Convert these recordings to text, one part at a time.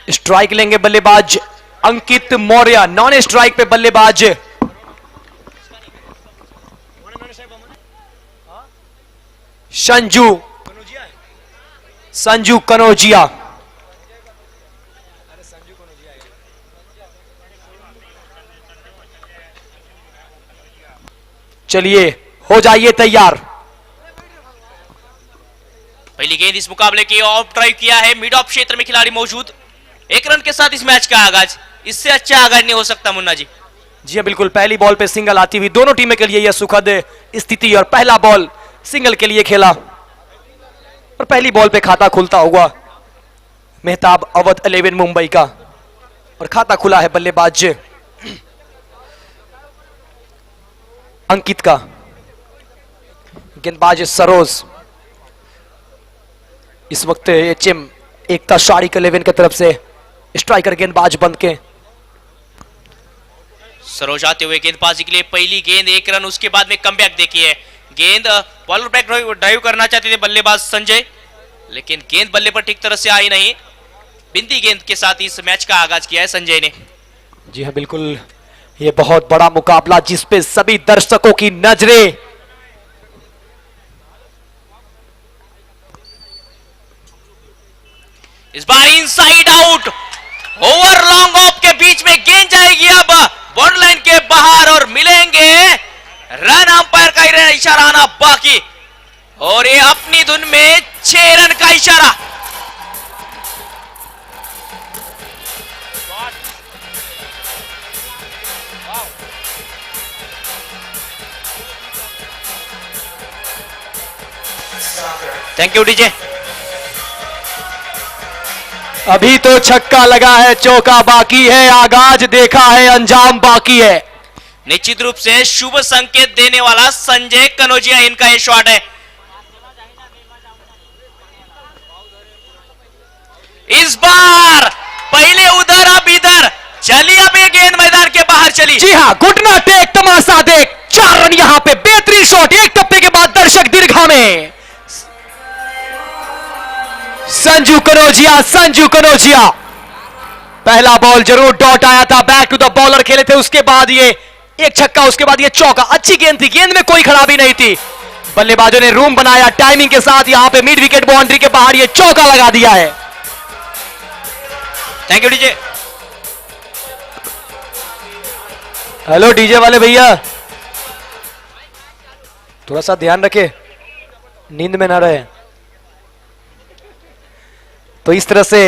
Strike लेंगे बल्लेबाज अंकित Maurya, non strike पे बल्लेबाज संजू कनौजिया। चलिए हो जाइए तैयार। पहली गेंद इस मुकाबले की ऑफ ड्राइव किया है, मिड ऑफ क्षेत्र में खिलाड़ी मौजूद। एक रन के साथ इस मैच का आगाज, इससे अच्छा आगाज नहीं हो सकता मुन्ना जी। जी हाँ बिल्कुल, पहली बॉल पे सिंगल आती हुई दोनों टीमें के लिए यह सुखद स्थिति, और पहला बॉल सिंगल के लिए खेला और पहली बॉल पे खाता खुलता हुआ मेहताब अवध 11 मुंबई का, और खाता खुला है बल्लेबाज अंकित का। गेंदबाज सरोज इस वक्त एचएम एकता शाड़ी के 11 की तरफ से स्ट्राइकर गेंदबाज बंद के। सरोज आते हुए गेंदबाजी के लिए पहली गेंद, एक रन, उसके बाद में कमबैक देखिए। गेंद बॉलर बैक ड्राइव करना चाहते थे बल्लेबाज संजय, लेकिन गेंद बल्ले पर ठीक तरह से आई नहीं। बिंदी गेंद के साथ इस मैच का आगाज किया है संजय ने। जी हाँ बिल्कुल, ये बहुत बड़ा मुकाबला जिसपे सभी दर्शकों की नजरें। इस बार inside out, over long off के बीच में गेंद जाएगी अब बॉर्डर लाइन के बाहर और मिलेंगे रन। अंपायर का इशारा आना बाकी, और ये अपनी धुन में 6 रन का इशारा। Thank you DJ. अभी तो छक्का लगा है, चौका बाकी है, आगाज देखा है, अंजाम बाकी है। निश्चित रूप से शुभ संकेत देने वाला संजय कनौजिया इनका ये शॉट है। इस बार पहले उधर अब इधर चली, अब ये गेंद मैदान के बाहर चली। जी हाँ, घुटना टेक, तमाशा देख, 4 रन यहां पे, बेहतरीन शॉट, एक टप्पे के बाद दर्शक दीर्घा में। संजू कनौजिया पहला बॉल जरूर डॉट आया था, बैक टू द बॉलर खेले थे, उसके बाद ये एक छक्का, उसके बाद ये चौका। अच्छी गेंद थी, गेंद में कोई खराबी नहीं थी। बल्लेबाजों ने रूम बनाया टाइमिंग के साथ, यहां पे मिड विकेट बाउंड्री के बाहर ये चौका लगा दिया है। Thank you DJ. Hello DJ वाले भैया, थोड़ा सा ध्यान रखे, नींद में ना रहे। तो इस तरह से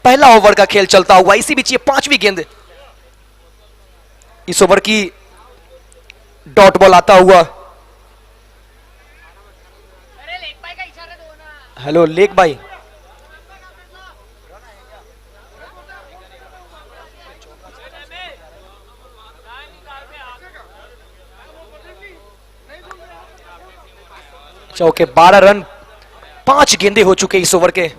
पहला ओवर का खेल चलता हुआ, इसी बीच ये 5वीं गेंद इस ओवर की डॉट बॉल आता हुआ। हेलो लेक भाई, अच्छा ओके, 12 रन 5 गेंदे हो चुके इस ओवर के।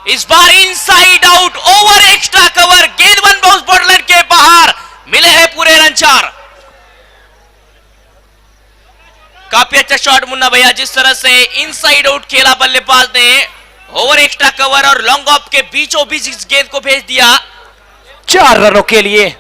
इस बार inside out, over extra cover, गेंद वन बाउंस बॉर्डर के बाहर, मिले हैं पूरे रन 4। काफी अच्छा शॉट मुन्ना भैया, जिस तरह से इनसाइड आउट खेला बल्लेबाज ने, ओवर एक्स्ट्रा कवर और लॉन्ग ऑफ के बीचों बीच इस गेंद को भेज दिया 4 रनों के लिए।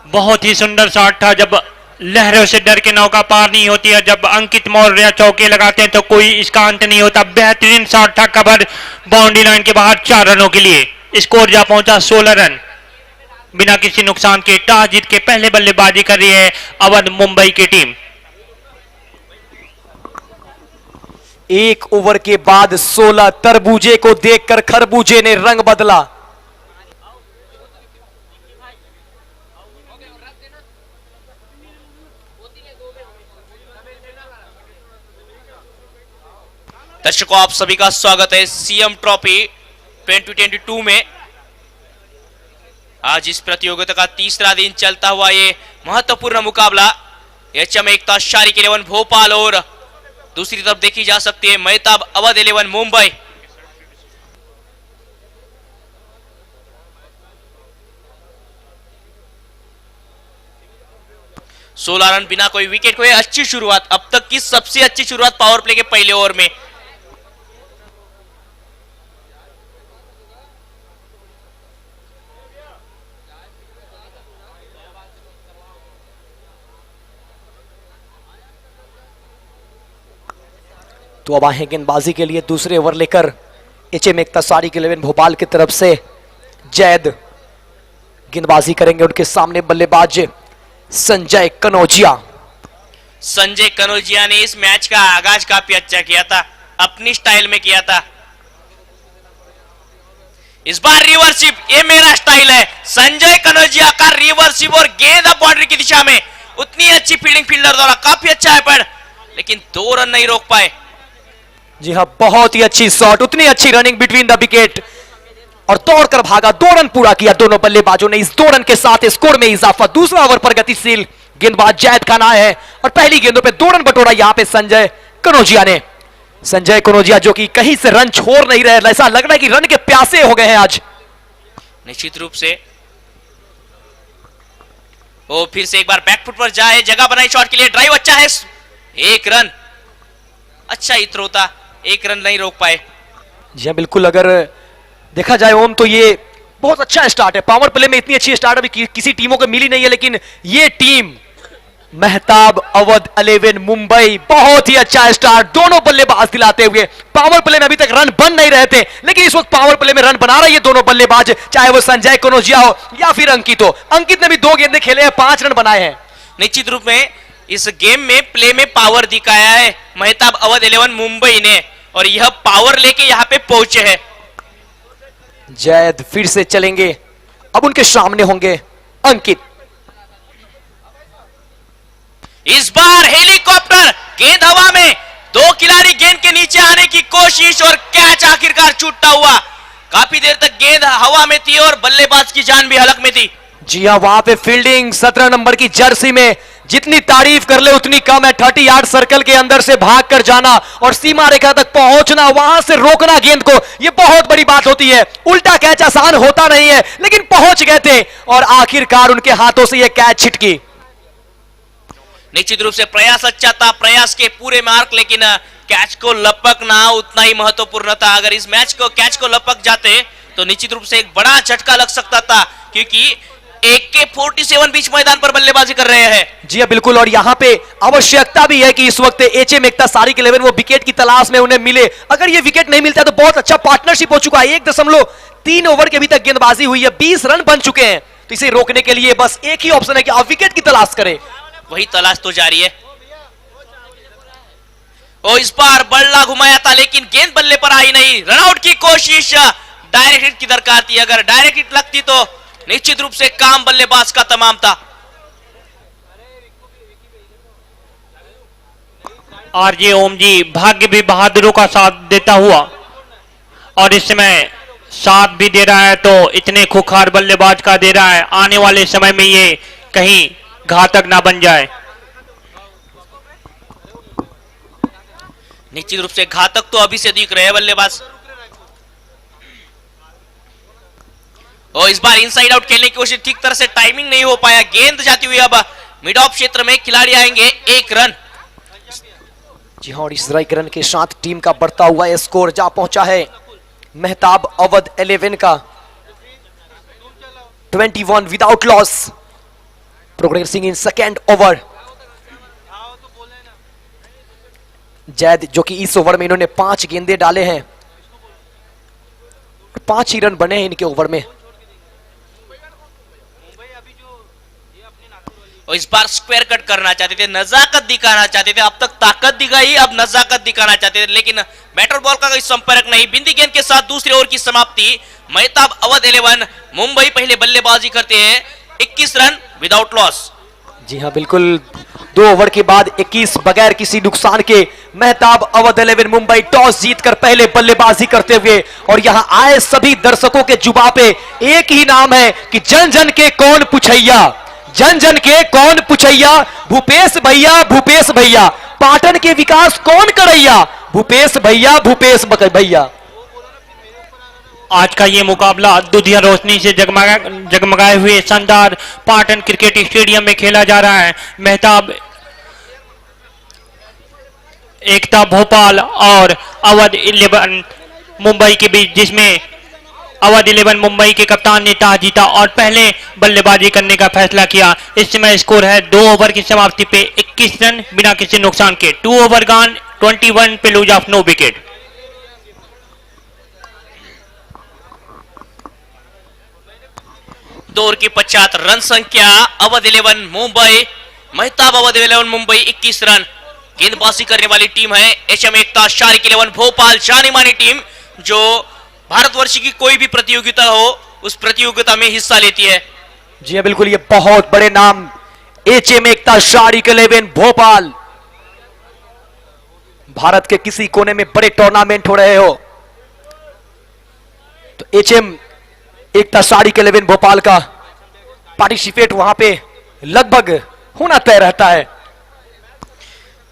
बहुत ही सुंदर शॉट था, जब लहरों से डर के नौका पार नहीं होती है, जब अंकित मौर्य चौके लगाते हैं तो कोई इसका अंत नहीं होता। बेहतरीन शॉट था, कवर बाउंड्री लाइन के बाहर 4 रनों के लिए। स्कोर जा पहुंचा 16 रन बिना किसी नुकसान के। टॉस जीत के पहले बल्लेबाजी कर रही है अवध मुंबई की टीम। एक ओवर के बाद 16, तरबूजे को देखकर खरबूजे ने रंग बदला। दर्शकों, आप सभी का स्वागत है सीएम ट्रॉफी 2022 में। आज इस प्रतियोगिता का तीसरा दिन चलता हुआ ये महत्वपूर्ण मुकाबला एचएम एकता शारी के 11 भोपाल और दूसरी तरफ देखी जा सकती है मेहताब अवध 11 मुंबई। 16 रन बिना कोई विकेट को, अच्छी शुरुआत, अब तक की सबसे अच्छी शुरुआत पावर प्ले के पहले ओवर में। तो अब आए गेंदबाजी के लिए दूसरे ओवर लेकर एचएम इख्तिसारी के 11 भोपाल की तरफ से जैद गेंदबाजी करेंगे। उनके सामने बल्लेबाज संजय कनौजिया। संजय कनौजिया ने इस मैच का आगाज काफी अच्छा किया था, अपनी स्टाइल में किया था। इस बार रिवर्सिप, ये मेरा स्टाइल है। संजय कनौजिया का रिवर्सिप और गेंद अब बाउंड्री की दिशा में। उतनी अच्छी फील्डिंग फील्डर द्वारा, काफी अच्छा है पर लेकिन 2 रन नहीं रोक पाए। जी हां, बहुत ही अच्छी शॉट, उतनी अच्छी रनिंग बिटवीन द विकेट और दौड़कर भागा। 2 रन पूरा किया दोनों बल्लेबाजों ने। इस 2 रन के साथ स्कोर में इजाफा। दूसरा ओवर पर गतिशील गेंदबाज जैद खान आए हैं और पहली गेंदों पे 2 रन बटोरा यहां पे संजय कनौजिया ने। संजय कनौजिया जो कि कहीं से रन छोड़ नहीं रहे, ऐसा लग रहा है कि रन के प्यासे हो गए हैं आज। निश्चित रूप से वो फिर से एक बार बैकफुट पर जाए, जगह बनाई शॉट के लिए, ड्राइव अच्छा है। 1 रन, अच्छा इत्र होता, 1 रन नहीं रोक पाए। जी हाँ, बिल्कुल। अगर देखा जाए ओम तो ये बहुत अच्छा स्टार्ट है। पावर प्ले में इतनी अच्छी स्टार्ट अभी किसी टीमों को मिली नहीं है, लेकिन ये टीम मेहताब अवध 11 मुंबई, बहुत ही अच्छा स्टार्ट। दोनों बल्लेबाज दिलाते हुए। पावर प्ले में अभी तक रन बन नहीं रहे थे, लेकिन इस वक्त पावर प्ले में रन बना रहे ये दोनों बल्लेबाज, चाहे वो संजय कनौजिया हो या फिर अंकित हो। अंकित ने भी 2 गेंदें खेले हैं, 5 रन बनाए हैं। निश्चित रूप में इस गेम में प्ले में पावर दिखाया है मेहताब अवध 11 मुंबई ने, और यह पावर लेके यहां पे पहुंचे हैं। जैद फिर से चलेंगे, अब उनके सामने होंगे अंकित। इस बार हेलीकॉप्टर, गेंद हवा में, 2 खिलाड़ी गेंद के नीचे आने की कोशिश और कैच आखिरकार छूटता हुआ। काफी देर तक गेंद हवा में थी और बल्लेबाज की जान भी हलक में थी। जी हां, वहां पे फील्डिंग 17 नंबर की जर्सी में जितनी तारीफ कर ले उतनी कम है। 30 यार्ड सर्कल के अंदर से भाग कर जाना और सीमा रेखा तक पहुंचना, वहां से रोकना गेंद को, यह बहुत बड़ी बात होती है। उल्टा कैच आसान होता नहीं है, लेकिन पहुंच गए थे और आखिरकार उनके हाथों से यह कैच छिटकी। निश्चित रूप से प्रयास अच्छा था, प्रयास के पूरे मार्क, लेकिन कैच को लपकना उतना ही महत्वपूर्ण था। अगर इस मैच को कैच को लपक जाते तो निश्चित रूप से एक बड़ा झटका लग सकता था, क्योंकि AK-47 बीच मैदान पर बल्लेबाजी कर रहे हैं। जी बिल्कुल, और यहां पे आवश्यकता भी है कि इस वक्त एचएम इख्तिसारी के 11 वो विकेट की तलाश में उन्हें मिले। अगर ये विकेट नहीं मिलता तो बहुत अच्छा पार्टनरशिप हो चुका है। 1.3 ओवर के अभी तक गेंदबाजी हुई है, 20 रन बन चुके हैं। तो इसे रोकने के लिए बस एक ही ऑप्शन है कि आप विकेट की तलाश करें। वही तलाश तो जारी है। ओ इस बार बल्ला घुमाया था, लेकिन गेंद बल्ले पर आई नहीं। रनआउट की कोशिश, डायरेक्ट हिट की दरकार थी। अगर डायरेक्ट हिट लगती तो निश्चित रूप से काम बल्लेबाज का तमाम था। आरजे ओम जी, भाग्य भी बहादुरों का साथ देता हुआ और इस समय साथ भी दे रहा है, तो इतने खुखार बल्लेबाज का दे रहा है। आने वाले समय में ये कहीं घातक ना बन जाए। निश्चित रूप से घातक तो अभी से दिख रहे हैं बल्लेबाज। और इस बार इनसाइड आउट खेलने की कोशिश, ठीक तरह से टाइमिंग नहीं हो पाया। गेंद जाती हुई अब मिड ऑफ क्षेत्र में, खिलाड़ी आएंगे 1 रन। जी हाँ, और इस राइट रन के साथ टीम का बढ़ता हुआ स्कोर जा पहुंचा है मेहताब अवध 11 का 21 without loss, progressing in second over. Zaid जो कि इस ओवर में इन्होंने 5 गेंदे डाले हैं, 5 ही रन बने हैं इनके ओवर में। और इस बार स्क्वायर कट करना चाहते थे, नजाकत दिखाना चाहते थे। अब तक ताकत दिखाई, अब नजाकत दिखाना चाहते थे, लेकिन बैटर बॉल का कोई संपर्क नहीं। बिंदी गेंद के साथ दूसरे ओवर की समाप्ति। मेहताब अवध 11 मुंबई पहले बल्लेबाजी करते हैं, 21 रन विदाउट लॉस। जी हाँ बिल्कुल, 2 ओवर के बाद 21 बगैर किसी नुकसान के मेहताब अवध 11 मुंबई टॉस जीतकर पहले बल्लेबाजी करते हुए। और यहां आए सभी दर्शकों के जुबां पे एक ही नाम है कि जन जन के कौन पुछैया, जन जन के कौन पुछैया, भूपेश भैया, भूपेश भैया। पाटन के विकास कौन करैया, भूपेश भैया, भूपेश भैया। आज का ये मुकाबला दुधिया रोशनी से जगमगाए हुए शानदार पाटन क्रिकेट स्टेडियम में खेला जा रहा है। मेहताब एकता भोपाल और अवध 11 मुंबई के बीच, जिसमें अवध 11 मुंबई के कप्तान ने टॉस जीता और पहले बल्लेबाजी करने का फैसला किया। इस समय स्कोर है 2 ओवर की समाप्ति पे 21 रन बिना किसी नुकसान के। 2 ओवर गॉन, 21 पे लूज ऑफ नो विकेट। दौर के पश्चात रन संख्या अवध 11 मुंबई, मेहताब अवध 11 मुंबई 21 रन। गेंदबाजी करने वाली टीम है एचएम एकता शारिक 11 भोपाल, जानी मानी टीम जो भारतवर्ष की कोई भी प्रतियोगिता हो उस प्रतियोगिता में हिस्सा लेती है। जी हाँ बिल्कुल, ये बहुत बड़े नाम एचएम एकता शारिक 11 भोपाल। भारत के किसी कोने में बड़े टूर्नामेंट हो रहे हो तो एचएम एकता शारिक 11 भोपाल का पार्टिसिपेट वहां पे लगभग होना तय रहता है।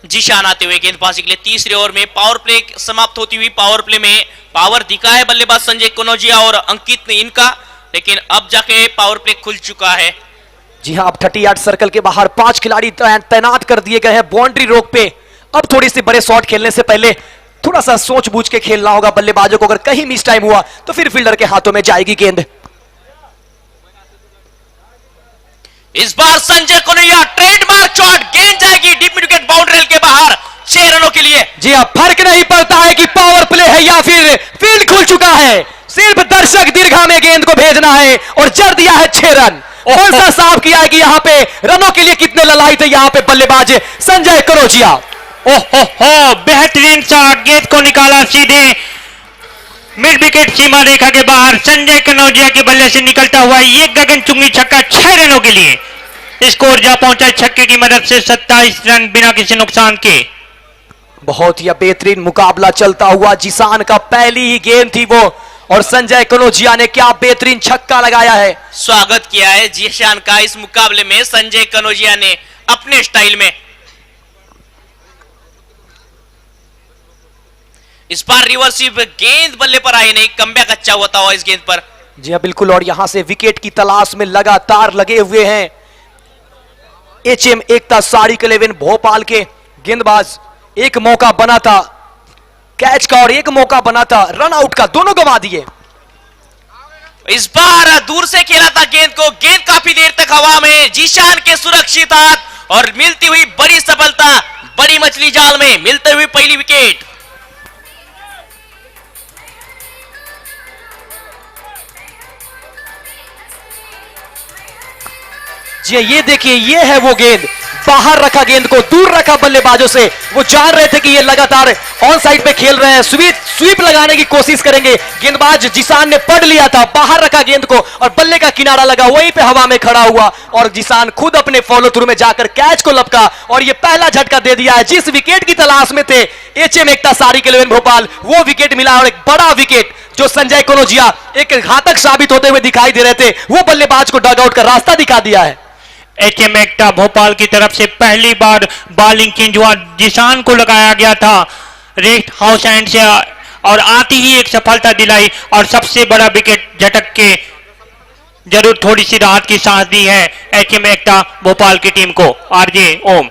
जीशान आते हुए गेंदबाजी के लिए तीसरे ओवर में पावर प्ले समाप्त होती हुई पावर प्ले में पावर दिखा है बल्लेबाज संजय कनौजिया और अंकित ने इनका, लेकिन अब जाके पावर प्ले खुल चुका है। जी हां, अब 30 यार्ड सर्कल के बाहर 5 खिलाड़ी तैनात कर दिए गए हैं बाउंड्री रोक पे। अब थोड़ी सी बड़े शॉट खेलने से पहले थोड़ा सा सोच बूझ के खेलना होगा बल्लेबाजों को। अगर कहीं मिस टाइम हुआ तो फिर फील्डर के हाथों में जाएगी गेंद। इस बार संजय कन्हैया ट्रेडमार्क शॉट, गेंद जाएगी डीप मिड विकेट बाउंड्री के बाहर 6 रनों के लिए। जी हां, फर्क नहीं पड़ता है कि पावर प्ले है या फिर फील्ड खुल चुका है, सिर्फ दर्शक दीर्घा में गेंद को भेजना है और जड़ दिया है 6 रन। कौन सा साफ किया है कि यहां पे रनों के लिए कितने ललायत है यहां पे बल्लेबाज संजय कनौजिया। ओहो, बेहतरीन शॉट, गेंद को निकाला सीधे मिड विकेट सीमा रेखा के बाहर। संजय कनौजिया के बल्ले से निकलता हुआ ये गगनचुंबी छक्का 6 रनों के लिए। स्कोर जा पहुंचा छक्के की मदद से 27 रन बिना किसी नुकसान के। बहुत ही बेहतरीन मुकाबला चलता हुआ, जिसान का पहली ही गेंद थी वो और संजय कनौजिया ने क्या बेहतरीन छक्का लगाया है। स्वागत किया है जीशान का इस मुकाबले में संजय कनौजिया ने अपने स्टाइल में। इस बार रिवर्सिव गेंद बल्ले पर आई नहीं, कमबैक अच्छा होता हुआ इस गेंद पर। जी हाँ बिल्कुल, और यहां से विकेट की तलाश में लगातार लगे हुए हैं एचएम एकता शारिक 11 भोपाल के गेंदबाज। एक मौका बना था कैच का और एक मौका बना था रन आउट का, दोनों गंवा दिए। इस बार दूर से खेला था गेंद को, गेंद काफी देर तक हवा में, जीशान के सुरक्षित हाथ और मिलती हुई बड़ी सफलता, बड़ी मछली जाल में मिलते हुए पहली विकेट। जी ये देखिए, ये है वो गेंद, बाहर रखा गेंद को, दूर रखा बल्लेबाजों से। वो जान रहे थे कि ये लगातार ऑन साइड पे खेल रहे हैं, स्वीप लगाने की कोशिश करेंगे। गेंदबाज जिसान ने पढ़ लिया था, बाहर रखा गेंद को और बल्ले का किनारा लगा, वहीं पे हवा में खड़ा हुआ और जिसान खुद अपने फॉलो थ्रू में जाकर कैच को लपका और ये पहला झटका दे दिया है। जिस विकेट की तलाश में थे एचएम एकता शारिक 11 भोपाल, वो विकेट मिला और एक बड़ा विकेट जो संजय कनौजिया एक घातक साबित होते हुए दिखाई दे रहे थे, वो बल्लेबाज को डग आउट का रास्ता दिखा दिया है। एचएम एकता भोपाल की तरफ से पहली बार बॉलिंग चेंज हुआ, जिसान को लगाया गया था रेस्ट हाउस एंड से और आती ही एक सफलता दिलाई और सबसे बड़ा विकेट झटक के जरूर थोड़ी सी राहत की सांस दी है एचएम एकता भोपाल की टीम को। आरजे ओम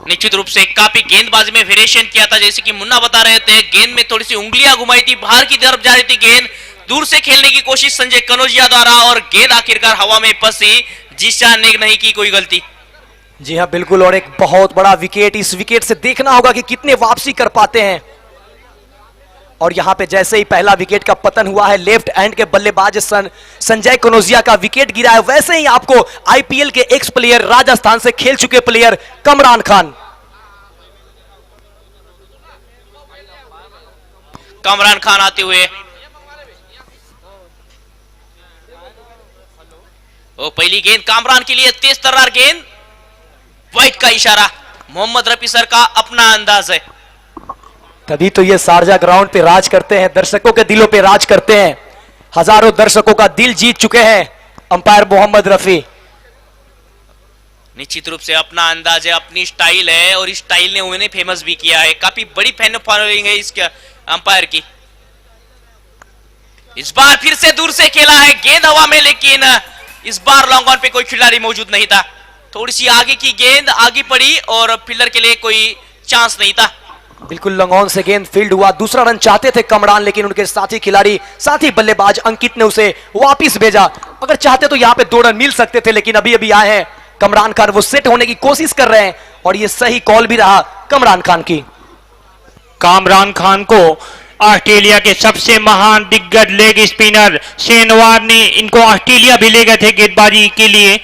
निश्चित रूप से काफी गेंदबाजी में वेरिएशन किया था, जैसे कि मुन्ना बता रहे थे, गेंद में थोड़ी सी उंगलियां घुमाई थी, बाहर की तरफ जा रही थी गेंद, दूर से खेलने की कोशिश संजय कनौजिया द्वारा और गेंद आखिरकार हवा में फंसी, जीशान ने नहीं की कोई गलती। जी हाँ बिल्कुल, और एक बहुत बड़ा विकेट, इस विकेट से देखना होगा कि कितने वापसी कर पाते हैं। और यहां पे जैसे ही पहला विकेट का पतन हुआ है, लेफ्ट हैंड के बल्लेबाज संजय कनौजिया का विकेट गिरा है, वैसे ही आपको आईपीएल के एक्स प्लेयर, राजस्थान से खेल चुके प्लेयर कमरान खान आते हुए वो पहली गेंद कामरान के लिए, तेज तर्रार गेंद, वाइट का इशारा, मोहम्मद रफी सर का अपना अंदाज है। तभी तो ये शारजा ग्राउंड पे राज करते हैं, दर्शकों के दिलों पे राज करते हैं, हजारों दर्शकों का दिल जीत चुके हैं अंपायर मोहम्मद रफी। निश्चित रूप से अपना अंदाज है, अपनी स्टाइल है और इस स्टाइल ने उन्हें फेमस भी किया है, काफी बड़ी फैन फॉलोइंग है इसके अंपायर की। इस बार फिर से दूर से खेला है, गेंद हवा में, लेकिन इस बार लॉन्ग ऑन पे कोई खिलाड़ी मौजूद नहीं था। थोड़ी सी आगे की गेंद आगे पड़ी और फील्डर के लिए कोई चांस नहीं था। बिल्कुल लॉन्ग ऑन से गेंद फील्ड हुआ, दूसरा रन चाहते थे कमरान, लेकिन उनके साथी खिलाड़ी साथी बल्लेबाज अंकित ने उसे वापिस भेजा। अगर चाहते तो यहां पे 2 रन मिल सकते थे, लेकिन अभी अभी आए हैं कमरान खान, वो सेट होने की कोशिश कर रहे हैं और ये सही कॉल भी रहा कमरान खान की। कामरान खान को ऑस्ट्रेलिया के सबसे महान दिग्गज लेग स्पिनर शेनवार ने इनको ऑस्ट्रेलिया भी ले गए थे गेंदबाजी के लिए,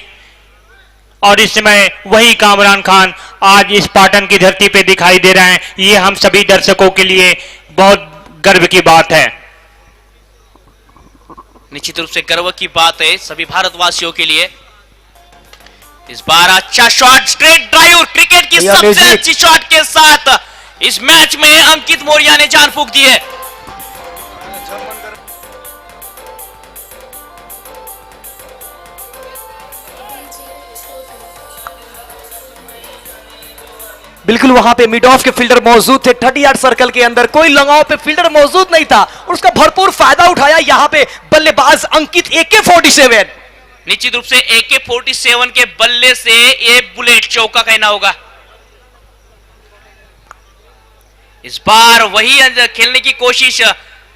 और इस समय वही कामरान खान आज इस पाटन की धरती पे दिखाई दे रहे हैं। ये हम सभी दर्शकों के लिए बहुत गर्व की बात है। निश्चित रूप से गर्व की बात है सभी भारतवासियों के लिए। इस बार अच्छा शॉट, स्ट्रेट ड्राइव, क्रिकेट की सबसे अच्छी शॉट के साथ इस मैच में अंकित मौर्य ने जान फूंक दी है। बिल्कुल वहां पे मिड ऑफ के फील्डर मौजूद थे, 30 यार्ड सर्कल के अंदर कोई लॉन्ग ऑफ पे फील्डर मौजूद नहीं था और उसका भरपूर फायदा उठाया यहां पे बल्लेबाज अंकित AK-47। निश्चित रूप से AK-47 के बल्ले से एक बुलेट चौका कहना होगा। इस बार वही खेलने की कोशिश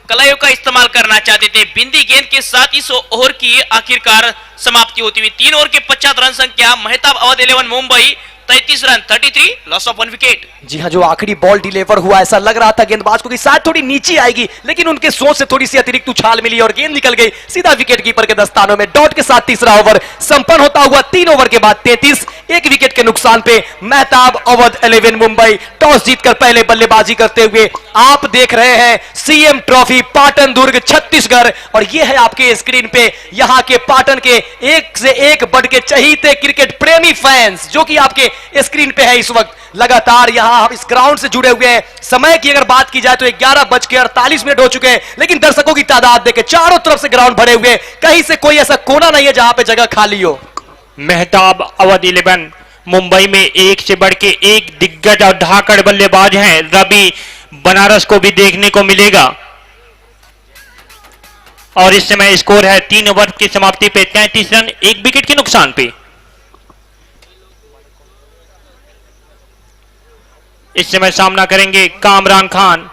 कलाइयों का इस्तेमाल करना चाहते थे। बिंदी गेंद के साथ इस ओवर की आखिरकार समाप्ति होती हुई। 3 ओवर के 50 रन संख्या, Mehtab Awadh 11 Mumbai 33 run 33 loss of 1 wicket. जी हाँ, जो आखिरी बॉल डिलीवर हुआ ऐसा लग रहा था गेंदबाज को कि शायद थोड़ी नीचे आएगी, लेकिन उनके सोच से थोड़ी सी अतिरिक्त उछाल मिली और गेंद निकल गई सीधा विकेट कीपर के दस्तानों में। डॉट के साथ तीसरा ओवर संपन्न होता हुआ 3 ओवर के बाद 33, 1 विकेट के नुकसान पे मेहताब अवध 11 मुंबई टॉस जीतकर पहले बल्लेबाजी करते हुए। आप देख रहे हैं CM ट्रॉफी पाटन दुर्ग छत्तीसगढ़, और ये है आपके स्क्रीन पे यहाँ के पाटन के एक से एक बढ़ के चहीते क्रिकेट प्रेमी फैंस जो कि आपके स्क्रीन पे है इस वक्त। लगातार यहां हम इस ग्राउंड से जुड़े हुए हैं। समय की अगर बात की जाए तो 11:48 हो चुके हैं, लेकिन दर्शकों की तादाद देखे चारों तरफ से ग्राउंड भरे हुए, कहीं से कोई ऐसा कोना नहीं है जहां पे जगह खाली हो। मेहताब अवध 11 मुंबई में एक से बढ़ के एक दिग्गज और धाकड़ बल्लेबाज हैं। रवि बनारस को भी देखने को मिलेगा, और इस समय स्कोर है 3 ओवर की समाप्ति पे 33 रन 1 विकेट के नुकसान पे। इस समय सामना करेंगे कामरान खान।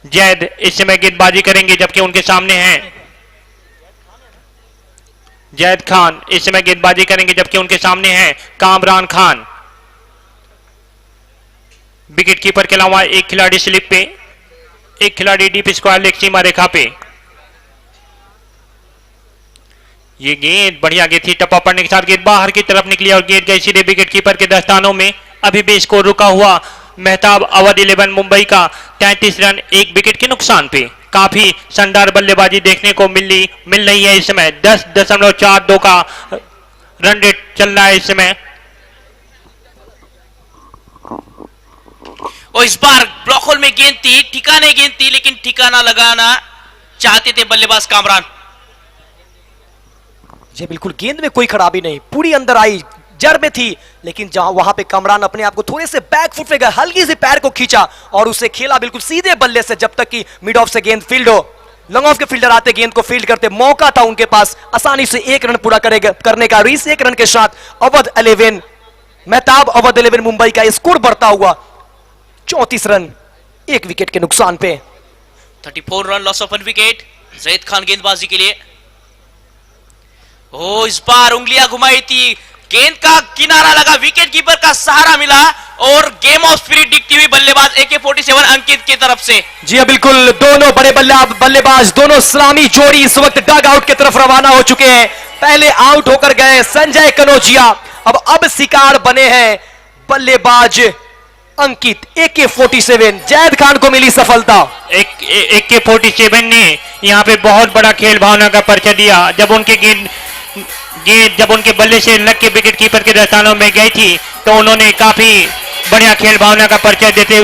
जैद इस समय गेंदबाजी करेंगे, जबकि उनके सामने हैं जैद खान इस समय गेंदबाजी करेंगे, जबकि उनके सामने हैं कामरान खान। विकेट कीपर के अलावा एक खिलाड़ी स्लिप पे, एक खिलाड़ी डीप स्क्वायर लेग सीमा रेखा पे। ये गेंद बढ़िया गेंद थी, टप्पा पड़ने के साथ गेंद बाहर की तरफ निकली और गेंद गई सीधे विकेट कीपर के दस्तानों में। अभी भी स्कोर रुका हुआ मेहताब अवध 11 मुंबई का 33 रन 1 विकेट के नुकसान पे। काफी शानदार बल्लेबाजी देखने को मिल रही है इस समय। 10.42 का रन रेट चल रहा है इस समय। और इस बार ब्लॉक होल में गेंद थी, ठिकाने गेंद थी, लेकिन ठिकाना लगाना चाहते थे बल्लेबाज कामरान। ये बिल्कुल गेंद में कोई खराबी नहीं, पूरी अंदर आई, जड़ में थी, लेकिन जहां वहां पे कामरान अपने आप को थोड़े से बैक फुट पे गए, हल्की सी पैर को खींचा और उसे खेला बिल्कुल सीधे बल्ले से, जब तक कि मिड ऑफ से गेंद फील्ड हो। लॉन्ग ऑफ के फील्डर आते गेंद को फील्ड करते, मौका था उनके पास आसानी से 1 रन पूरा करने का। इस 1 रन के साथ अवध 11 मेहताब अवध 11 मुंबई का स्कोर बढ़ता हुआ 34 रन 1 विकेट के नुकसान पे। 34 run loss of 1 wicket Zaid Khan गेंदबाजी के लिए। ओ इस बार उंगलियां घुमाई थी, गेंद का किनारा लगा, विकेट कीपर का सहारा मिला और गेम ऑफ स्पिरिट दिखती हुई बल्लेबाज AK-47 अंकित की तरफ से। जी हाँ बिल्कुल, दोनों बड़े बल्लेबाज, दोनों सलामी जोड़ी इस वक्त डग आउट की तरफ रवाना हो चुके हैं। पहले आउट होकर गए संजय कनौजिया, अब शिकार बने हैं बल्लेबाज अंकित। AK-47 जैद खान को मिली सफलता। AK-47 ने यहां पे बहुत बड़ा खेल भावना का परिचय दिया। जब उनके गेंद जब उनके बल्ले से लग के विकेट कीपर के दस्तानों में गई थी, तो उन्होंने काफी बढ़िया खेल भावना का परिचय देते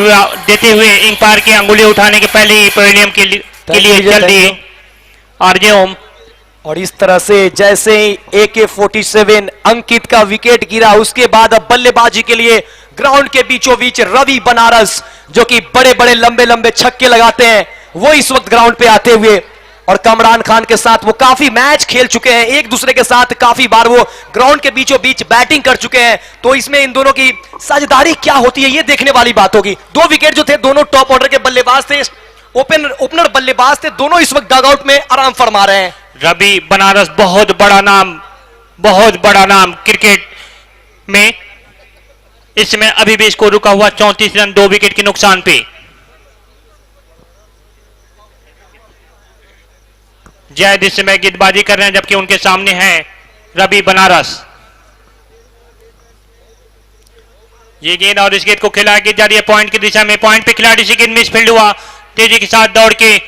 हुए अंपायर की अंगुली उठाने के पहले ही पवेलियन के लिए चल दिए आरजे ओम। और इस तरह से जैसे ही AK-47 अंकित का विकेट गिरा, उसके बाद अब बल्लेबाजी के लिए ग्राउंड के बीचों बीच रवि बनारस, जो कि बड़े बड़े लंबे लंबे छक्के लगाते हैं, वो इस वक्त ग्राउंड पे आते हुए, और कामरान खान के साथ वो काफी मैच खेल चुके हैं, एक दूसरे के साथ काफी बार वो ग्राउंड के बीचों बीच बैटिंग कर चुके हैं। तो इसमें इन दोनों की साझेदारी क्या होती है, ये देखने वाली बात होगी। 2 विकेट जो थे दोनों टॉप ऑर्डर के बल्लेबाज थे, ओपनर बल्लेबाज थे, दोनों इस वक्त डगआउट में आराम फरमा रहे हैं। रवि बनारस बहुत बड़ा नाम क्रिकेट में। इसमें अभी भी स्कोर रुका हुआ 34 रन 2 विकेट के नुकसान पे। जैद इस समय गेंदबाजी कर रहे हैं, जबकि उनके सामने है रवि बनारस। ये गेंद और इस गेंद को खिलाया गेंद जा रही है पॉइंट की दिशा में। पॉइंट पे खिलाड़ी से गेंद मिसफील्ड हुआ, तेजी के साथ दौड़ के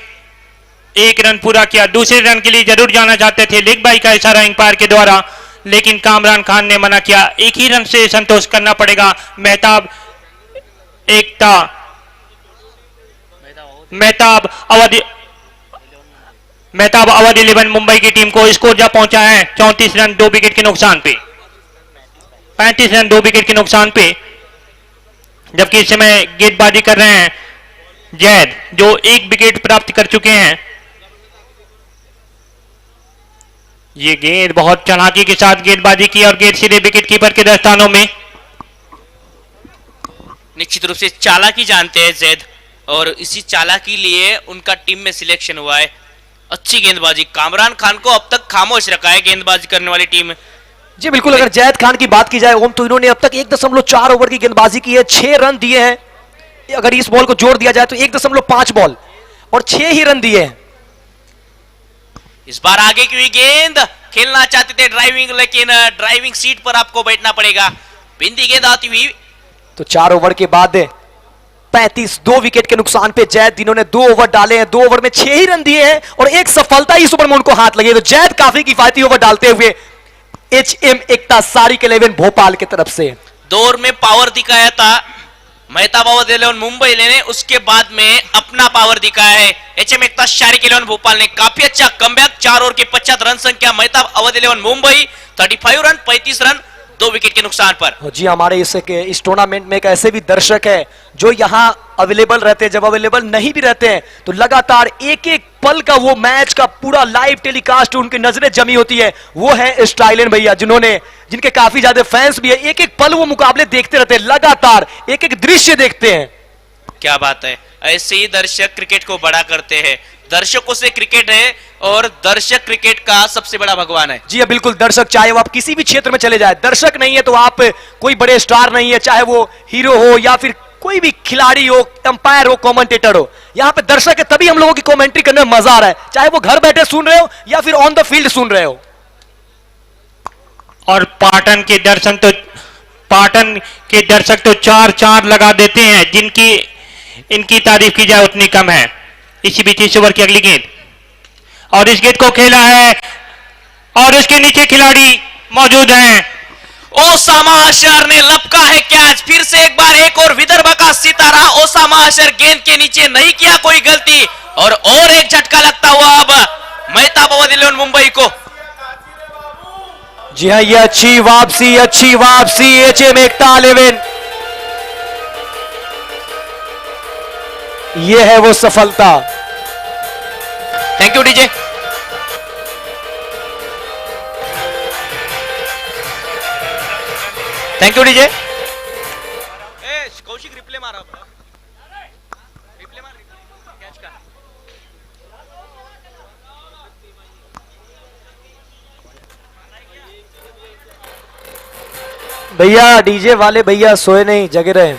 1 रन पूरा किया। दूसरे रन के लिए जरूर जाना चाहते थे, लेग बाई का इशारा अंपायर के द्वारा, लेकिन कामरान खान ने मना किया। 1 ही रन से संतोष करना पड़ेगा। मेहताब अवध 11 मुंबई की टीम को स्कोर जा पहुंचा है 34 रन 2 विकेट के नुकसान पे, 35 रन 2 विकेट के नुकसान पे। जबकि इस समय गेंदबाजी कर रहे हैं जैद, जो 1 विकेट प्राप्त कर चुके हैं। ये गेंद बहुत चालाकी के साथ गेंदबाजी की और गेंद सीधे विकेट कीपर के दस्तानों में। निश्चित रूप से चालाकी जानते हैं जैद, और इसी चालाकी लिए उनका टीम में सिलेक्शन हुआ है। अच्छी गेंदबाजी, कामरान खान को अब तक खामोश रखा है गेंदबाजी करने वाली टीम। जी बिल्कुल, अगर जैद खान की बात की जाए ओम, तो इन्होंने अब तक 1.4 ओवर की गेंदबाजी की है, 6 रन दिए हैं। अगर इस बॉल को जोड़ दिया जाए तो 1.5 बॉल और 6 ही रन दिए हैं। इस बार आगे की हुई गेंद, खेलना चाहते थे ड्राइविंग, लेकिन ड्राइविंग सीट पर आपको बैठना पड़ेगा। बिंदी गेंद आती हुई, तो 4 ओवर के बाद 35 2 विकेट के नुकसान पे जैद, जिन्होंने 2 ओवर डाले हैं, 2 ओवर में 6 ही रन दिए हैं और एक सफलता इस ओवर में उनको हाथ लगी। तो जैद काफी किफायती ओवर डालते हुए HM एकता सारिक 11 भोपाल की तरफ से। 2 ओवर में पावर दिखाया था मेहताब अवध 11 मुंबई ने, उसके बाद में अपना पावर दिखाया है HM एकता शारिक 11 भोपाल ने। काफी अच्छा कमबैक, 4 ओवर की 75 रन संख्या, Mehtab Awadh 11 Mumbai 35 run 35 run 2 wicket के नुकसान पर। जी, हमारे इस टूर्नामेंट में एक ऐसे भी दर्शक है जो यहां अवेलेबल रहते हैं, जब अवेलेबल नहीं भी रहते हैं तो लगातार एक एक पल का वो मैच का पूरा लाइव टेलीकास्ट उनकी नजरें जमी होती है। वो है स्टाइलन भैया, जिनके काफी ज्यादा फैंस भी है। एक एक पल वो मुकाबले देखते रहते हैं, लगातार एक एक दृश्य देखते हैं। क्या बात है, ऐसे ही दर्शक क्रिकेट को बड़ा करते हैं। दर्शकों से क्रिकेट है और दर्शक क्रिकेट का सबसे बड़ा भगवान है। जी बिल्कुल, दर्शक चाहे वो आप किसी भी क्षेत्र में चले जाए, दर्शक नहीं है तो आप कोई बड़े स्टार नहीं है, चाहे वो हीरो हो या फिर कोई भी खिलाड़ी हो, अंपायर हो, कमेंटेटर हो। यहां पे दर्शक है, तभी हम लोगों की कमेंट्री करने में मजा आ रहा है, चाहे वो घर बैठे सुन रहे हो या फिर ऑन द फील्ड सुन रहे हो। और पाटन के दर्शक तो 4 लगा देते हैं, जिनकी इनकी तारीफ की जाए उतनी कम है। इसी बीच इस ओवर की अगली गेंद, और इस गेंद को खेला है और उसके नीचे खिलाड़ी मौजूद हैं। ओसामा अशर ने लपका है कैच। फिर से एक बार एक और विदर्भ का सितारा ओसामा अशर गेंद के नीचे, नहीं किया कोई गलती, और एक झटका लगता हुआ अब मेहताब अवध 11 मुंबई को। जी हाँ, ये अच्छी वापसी HM एकता 11, ये है वो सफलता। Thank you DJ. Thank you DJ. Kaushik replay मारा, रिप्ले मार कैच का। भैया डीजे वाले भैया सोए नहीं, जगे रहे।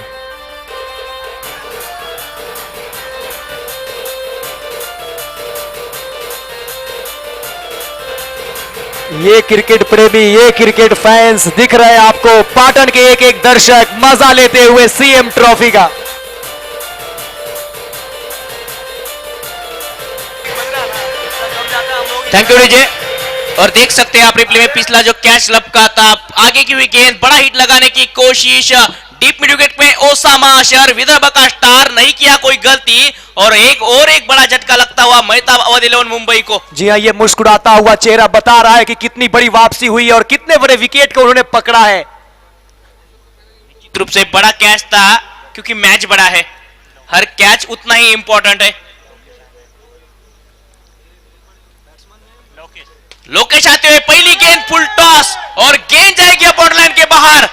ये क्रिकेट प्रेमी, ये क्रिकेट फैंस दिख रहे हैं आपको, पाटन के एक एक दर्शक मजा लेते हुए CM ट्रॉफी का। Thank you DJ. और देख सकते हैं आप रिप्ले में पिछला जो कैच लपका था, आगे की हुई गेंद, बड़ा हिट लगाने की कोशिश, डीप मिड विकेट पे ओसामा अशर, विदर्भ का स्टार, नहीं किया कोई गलती, और एक बड़ा झटका लगता हुआ मेहताब अवध 11 मुंबई को। जी हाँ, ये मुस्कुराता हुआ चेहरा बता रहा है कि कितनी बड़ी वापसी हुई है और कितने बड़े विकेट को उन्होंने पकड़ा है। निश्चित रूप से बड़ा कैच था, क्योंकि मैच बड़ा है, हर कैच उतना ही इंपॉर्टेंट है। लोकेश आते हुए पहली गेंद फुल टॉस और गेंद जाएगी बॉर्डर लाइन के बाहर।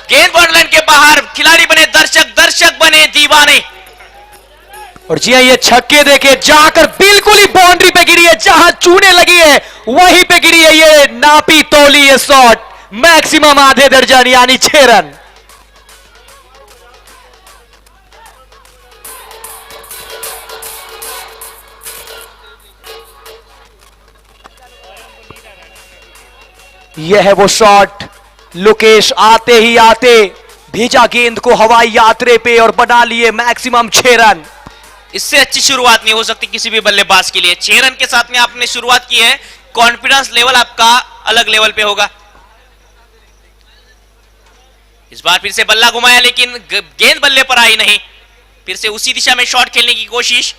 गेंद बॉर्डर लाइन के बाहर। खिलाड़ी बने दर्शक, दर्शक बने दीवाने। और जी ये छक्के देखे जाकर बिल्कुल ही बाउंड्री पे गिरी है, जहां चूने लगी है वहीं पे गिरी है। ये नापी तोली ये शॉट, मैक्सिमम आधे दर्जन यानी 6 रन। यह है वो शॉट, लोकेश आते ही आते भेजा गेंद को हवाई यात्रे पे और बना लिए मैक्सिमम 6 रन। इससे अच्छी शुरुआत नहीं हो सकती किसी भी बल्लेबाज के लिए। 6 रन के साथ में आपने शुरुआत की है, कॉन्फिडेंस लेवल आपका अलग लेवल पे होगा। इस बार फिर से बल्ला घुमाया लेकिन गेंद बल्ले पर आई नहीं। फिर से उसी दिशा में शॉट खेलने की कोशिश।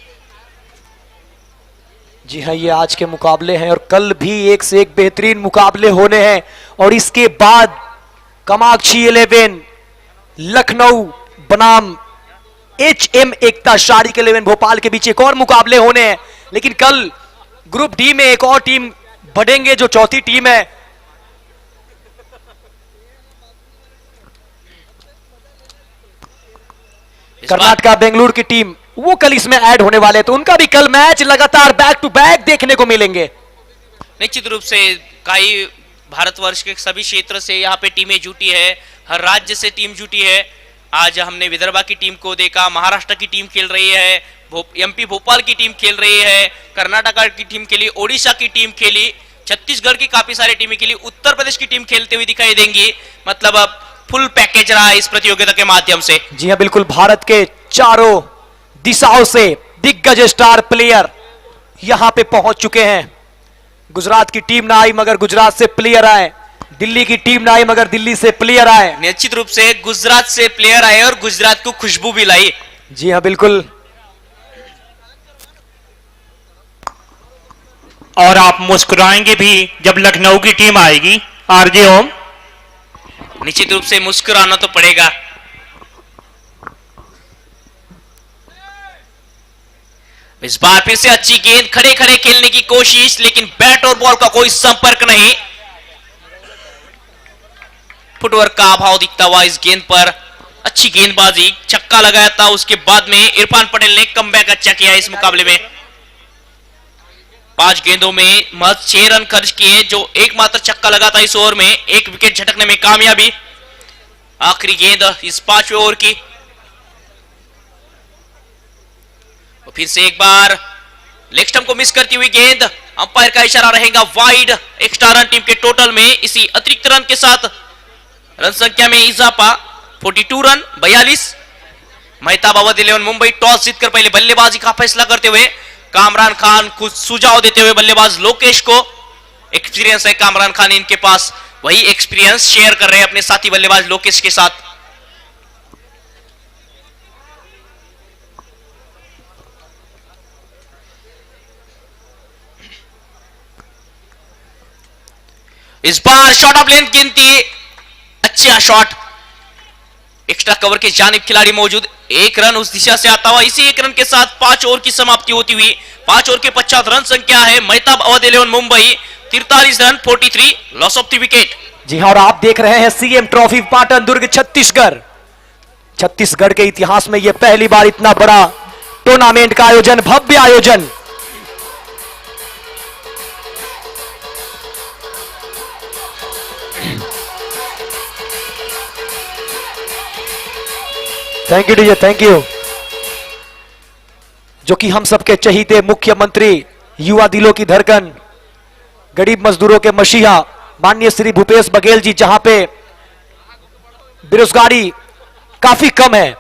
जी हाँ, ये आज के मुकाबले हैं और कल भी एक से एक बेहतरीन मुकाबले होने हैं। और इसके बाद कामाक्षी 11 लखनऊ बनाम HM एकता शारिक 11 भोपाल के बीच एक और मुकाबले होने हैं। लेकिन कल ग्रुप डी में एक और टीम बढ़ेंगे जो चौथी टीम है। कर्नाटका बेंगलुरु की टीम, वो कल इसमें ऐड होने वाले हैं, तो उनका भी कल मैच लगातार बैक टू बैक देखने को मिलेंगे। निश्चित रूप से कई भारतवर्ष के सभी क्षेत्र से यहाँ पे टीमें जुटी है, हर राज्य से टीम जुटी है। आज हमने विदर्भा की टीम को देखा, महाराष्ट्र की टीम खेल रही है, MP भोपाल की टीम खेल रही है, कर्नाटका की टीम खेली, ओडिशा की टीम खेली, छत्तीसगढ़ की काफी सारी टीमें खेली, उत्तर प्रदेश की टीम खेलते हुए दिखाई देंगी। मतलब अब फुल पैकेज रहा है इस प्रतियोगिता के माध्यम से। जी हाँ बिल्कुल, भारत के चारों दिशाओं से दिग्गज स्टार प्लेयर यहां पे पहुंच चुके हैं। गुजरात की टीम ना आई मगर गुजरात से प्लेयर आए, दिल्ली की टीम ना आई मगर दिल्ली से प्लेयर आए। निश्चित रूप से गुजरात से प्लेयर आए और गुजरात को खुशबू भी लाई। जी हाँ बिल्कुल। और आप मुस्कुराएंगे भी जब लखनऊ की टीम आएगी। आरजे ओम, निश्चित रूप से मुस्कुराना तो पड़ेगा। इस बार फिर से अच्छी गेंद, खड़े खड़े खेलने की कोशिश, लेकिन बैट और बॉल का कोई संपर्क नहीं। फुटवर्क का अभाव दिखता हुआ इस गेंद पर। अच्छी गेंदबाजी, छक्का लगाया था, उसके बाद में इरफान पटेल ने कमबैक अच्छा किया इस मुकाबले में। 5 गेंदों में महज 6 रन खर्च किए, जो एकमात्र छक्का लगा था इस ओवर में, 1 विकेट झटकने में कामयाबी। आखिरी गेंद इस 5वें ओवर की। फिर से एक बार लेग स्टंप को मिस करती हुई गेंद, अंपायर का इशारा रहेगा वाइड। एक्स्ट्रा रन टीम के टोटल में इसी अतिरिक्त रन के साथ रन संख्या में इजाफा। 42 रन 42। मेहताब अवध 11 मुंबई टॉस जीतकर पहले बल्लेबाजी का फैसला करते हुए, कामरान खान कुछ सुझाव देते हुए बल्लेबाज लोकेश को। एक्सपीरियंस है कामरान खान इनके पास, वही एक्सपीरियंस शेयर कर रहे हैं अपने साथी बल्लेबाज लोकेश के साथ। इस बार शॉट ऑफ लेंथ गिनती, अच्छा शॉट, एक्स्ट्रा कवर के जानिब खिलाड़ी मौजूद। 1 रन उस दिशा से आता हुआ, इसी 1 रन के साथ 5 ओवर की समाप्ति होती हुई। 5 ओवर के पश्चात रन संख्या है Mehtab Awadh 11 Mumbai 43 run 43, loss of the wicket. जी हाँ, और आप देख रहे हैं CM ट्रॉफी पाटन दुर्ग छत्तीसगढ़। छत्तीसगढ़ के इतिहास में यह पहली बार इतना बड़ा टूर्नामेंट का आयोजन, भव्य आयोजन। Thank you DJ, thank you. जो कि हम सबके चहीते मुख्यमंत्री, युवा दिलों की धड़कन, गरीब मजदूरों के मसीहा माननीय श्री भूपेश बघेल जी, जहां पे बेरोजगारी काफी कम है,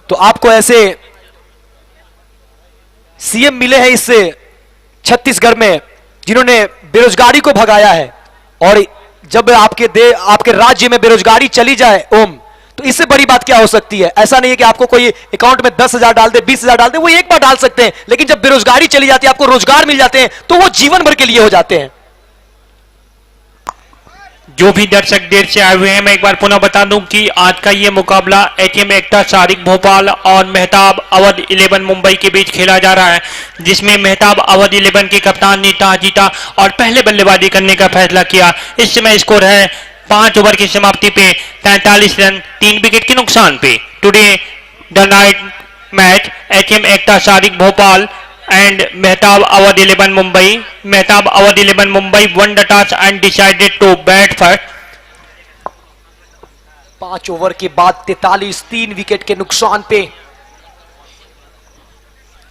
तो आपको ऐसे CM मिले हैं इससे छत्तीसगढ़ में जिन्होंने बेरोजगारी को भगाया है। और जब आपके राज्य में बेरोजगारी चली जाए ओम, तो इससे बड़ी बात क्या हो सकती है। ऐसा नहीं है कि आपको कोई अकाउंट में 10,000 डाल दे, 20,000 डाल दे, वो एक बार डाल सकते हैं, लेकिन जब बेरोजगारी चली जाती है, आपको रोजगार मिल जाते हैं, तो वो जीवन भर के लिए हो जाते हैं। जो भी दर्शक देर से आए हुए हैं, मैं एक बार पुनः बता दूं कि आज का ये मुकाबला एचएम एकता सारिक भोपाल और मेहताब अवध 11 मुंबई के बीच खेला जा रहा है, जिसमें मेहताब अवध 11 के कप्तान ने टॉस जीता और पहले बल्लेबाजी करने का फैसला किया। इस समय स्कोर है 5 ओवर की समाप्ति पे 43 रन 3 विकेट के नुकसान पे। Today the night match HM Ekta Sarik Bhopal and Mehtab Awadh 11 Mumbai. Mehtab Awadh 11 Mumbai won the toss and decided to bat first. 5 over के बाद 43 3 विकेट के नुकसान पे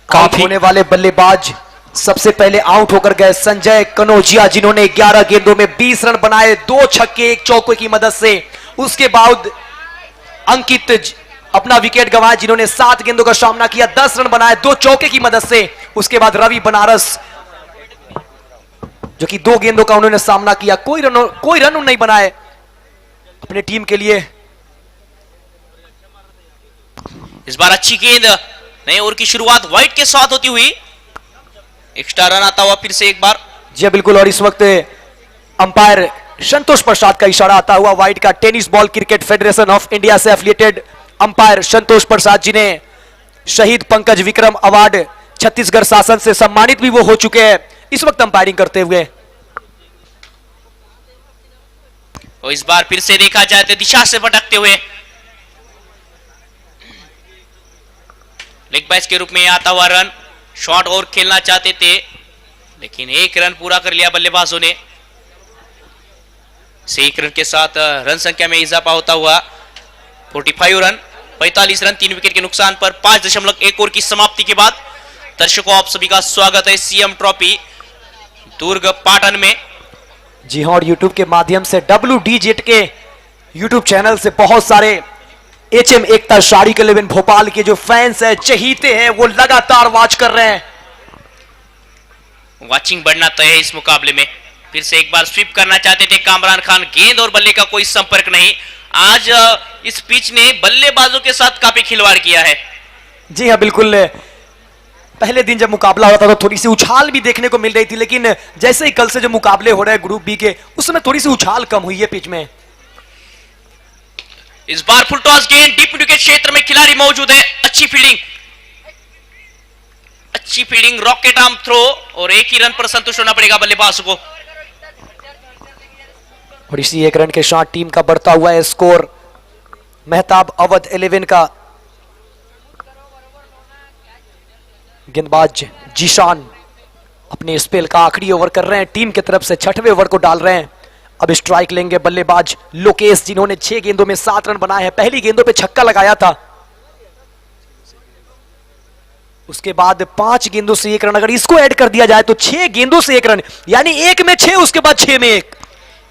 आउट होने वाले बल्लेबाज सबसे पहले आउट होकर गए संजय कनौजिया, जिन्होंने 11 गेंदों में 20 रन बनाए, 2 छक्के 1 चौके की मदद से। उसके बाद अंकित अपना विकेट गंवाए, जिन्होंने 7 गेंदों का सामना किया, 10 रन बनाए 2 चौके की मदद से। उसके बाद रवि बनारस, जो कि 2 गेंदों का उन्होंने सामना किया, कोई रन नहीं बनाए अपने टीम के लिए। इस बार अच्छी गेंद, नए ओवर की शुरुआत व्हाइट के साथ होती हुई, एक्स्ट्रा रन आता हुआ फिर से एक बार। जी बिल्कुल, और इस वक्त अंपायर संतोष प्रसाद का इशारा आता हुआ व्हाइट का, tennis ball cricket federation of India से एफिलिएटेड अंपायर संतोष प्रसाद, जिन्हें शहीद पंकज विक्रम अवार्ड छत्तीसगढ़ शासन से सम्मानित भी वो हो चुके हैं, इस वक्त अंपायरिंग करते हुए। और इस बार फिर से देखा जाए तो दिशा से भटकते हुए लेग बैच के रूप में आता हुआ रन, शॉट और खेलना चाहते थे लेकिन 1 रन पूरा कर लिया बल्लेबाजों ने। 1 रन के साथ रन संख्या में इजाफा होता हुआ 45 रन 45 रन 3 विकेट के नुकसान पर 5.1 ओवर की समाप्ति के बाद। दर्शकों, आप सभी का स्वागत है सीएम ट्रॉफी दुर्ग पाटन में। जी हाँ, और यूट्यूब के माध्यम से WDJet के यूट्यूब चैनल से बहुत सारे एचएम एकता सारिक 11 भोपाल के जो फैंस हैं, चहीते हैं, वो लगातार वॉच कर रहे हैं। वॉचिंग बढ़ना तय है इस मुकाबले में। फिर से एक बार स्वीप करना चाहते थे कामरान खान, गेंद और बल्ले का कोई संपर्क नहीं। आज इस पिच ने बल्लेबाजों के साथ काफी खिलवाड़ किया है। जी हाँ बिल्कुल, पहले दिन जब मुकाबला होता तो थोड़ी सी उछाल भी देखने को मिल रही थी, लेकिन जैसे ही कल से जो मुकाबले हो रहे हैं ग्रुप बी के, उसमें थोड़ी सी उछाल कम हुई है पिच में। इस बार फुल टॉस गेंद, डीप विकेट क्षेत्र में खिलाड़ी मौजूद है, अच्छी फील्डिंग, रॉकेट आर्म थ्रो और 1 ही रन पर संतुष्ट होना पड़ेगा बल्लेबाज को। और इसी 1 रन के साथ टीम का बढ़ता हुआ है स्कोर मेहताब अवध 11 का। गेंदबाज जीशान अपने स्पेल का आखिरी ओवर कर रहे हैं, टीम की तरफ से 6वें ओवर को डाल रहे हैं। अब स्ट्राइक लेंगे बल्लेबाज लोकेश, जिन्होंने 6 गेंदों में 7 रन बनाए हैं, पहली गेंदों पे छक्का लगाया था। उसके बाद 5 गेंदों से 1 रन, अगर इसको ऐड कर दिया जाए तो 6 गेंदों से 1 रन, यानी 1 में 6, उसके बाद 6 में 1।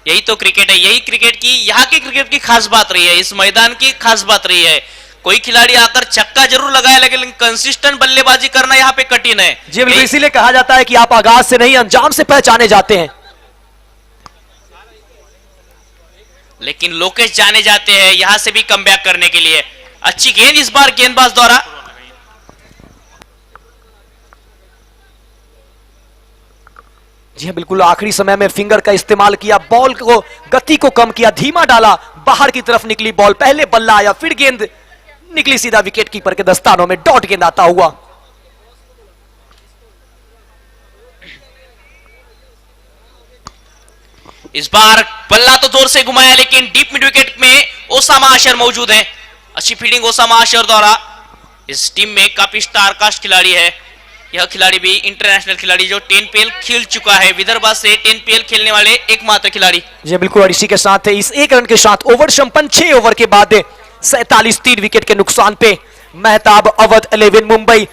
यही तो क्रिकेट है, यही क्रिकेट की, यहाँ की क्रिकेट की खास बात रही है, इस मैदान की खास बात रही है। कोई खिलाड़ी आकर छक्का जरूर लगाया, लेकिन कंसिस्टेंट बल्लेबाजी करना यहाँ पे कठिन है। जी बिल्कुल, इसीलिए कहा जाता है कि आप आगाज से नहीं अंजाम से पहचाने जाते हैं। लेकिन लोकेश जाने जाते हैं यहां से भी कमबैक करने के लिए। अच्छी गेंद इस बार गेंदबाज द्वारा। जी हाँ बिल्कुल, आखिरी समय में फिंगर का इस्तेमाल किया, बॉल को गति को कम किया, धीमा डाला, बाहर की तरफ निकली बॉल, पहले बल्ला आया, फिर गेंद निकली सीधा विकेट कीपर के दस्तानों में, डॉट गेंद आता हुआ। इस बार बल्ला तो जोर से घुमाया, लेकिन डीप मिड विकेट में ओसामा आशर मौजूद है। अच्छी फील्डिंग ओसामा आशर द्वारा। इस टीम में काफी स्टार कास्ट खिलाड़ी है। यह खिलाड़ी भी इंटरनेशनल खिलाड़ी जो 10 PL खेल चुका है, विदर्भा से 10 PL खेलने वाले एकमात्र खिलाड़ी। जी बिल्कुल, और इसी के साथ इस 1 रन के साथ ओवर संपन्न, 6 ओवर के बाद 47 3 विकेट के नुकसान पे मेहताब अवध 11 मुंबई।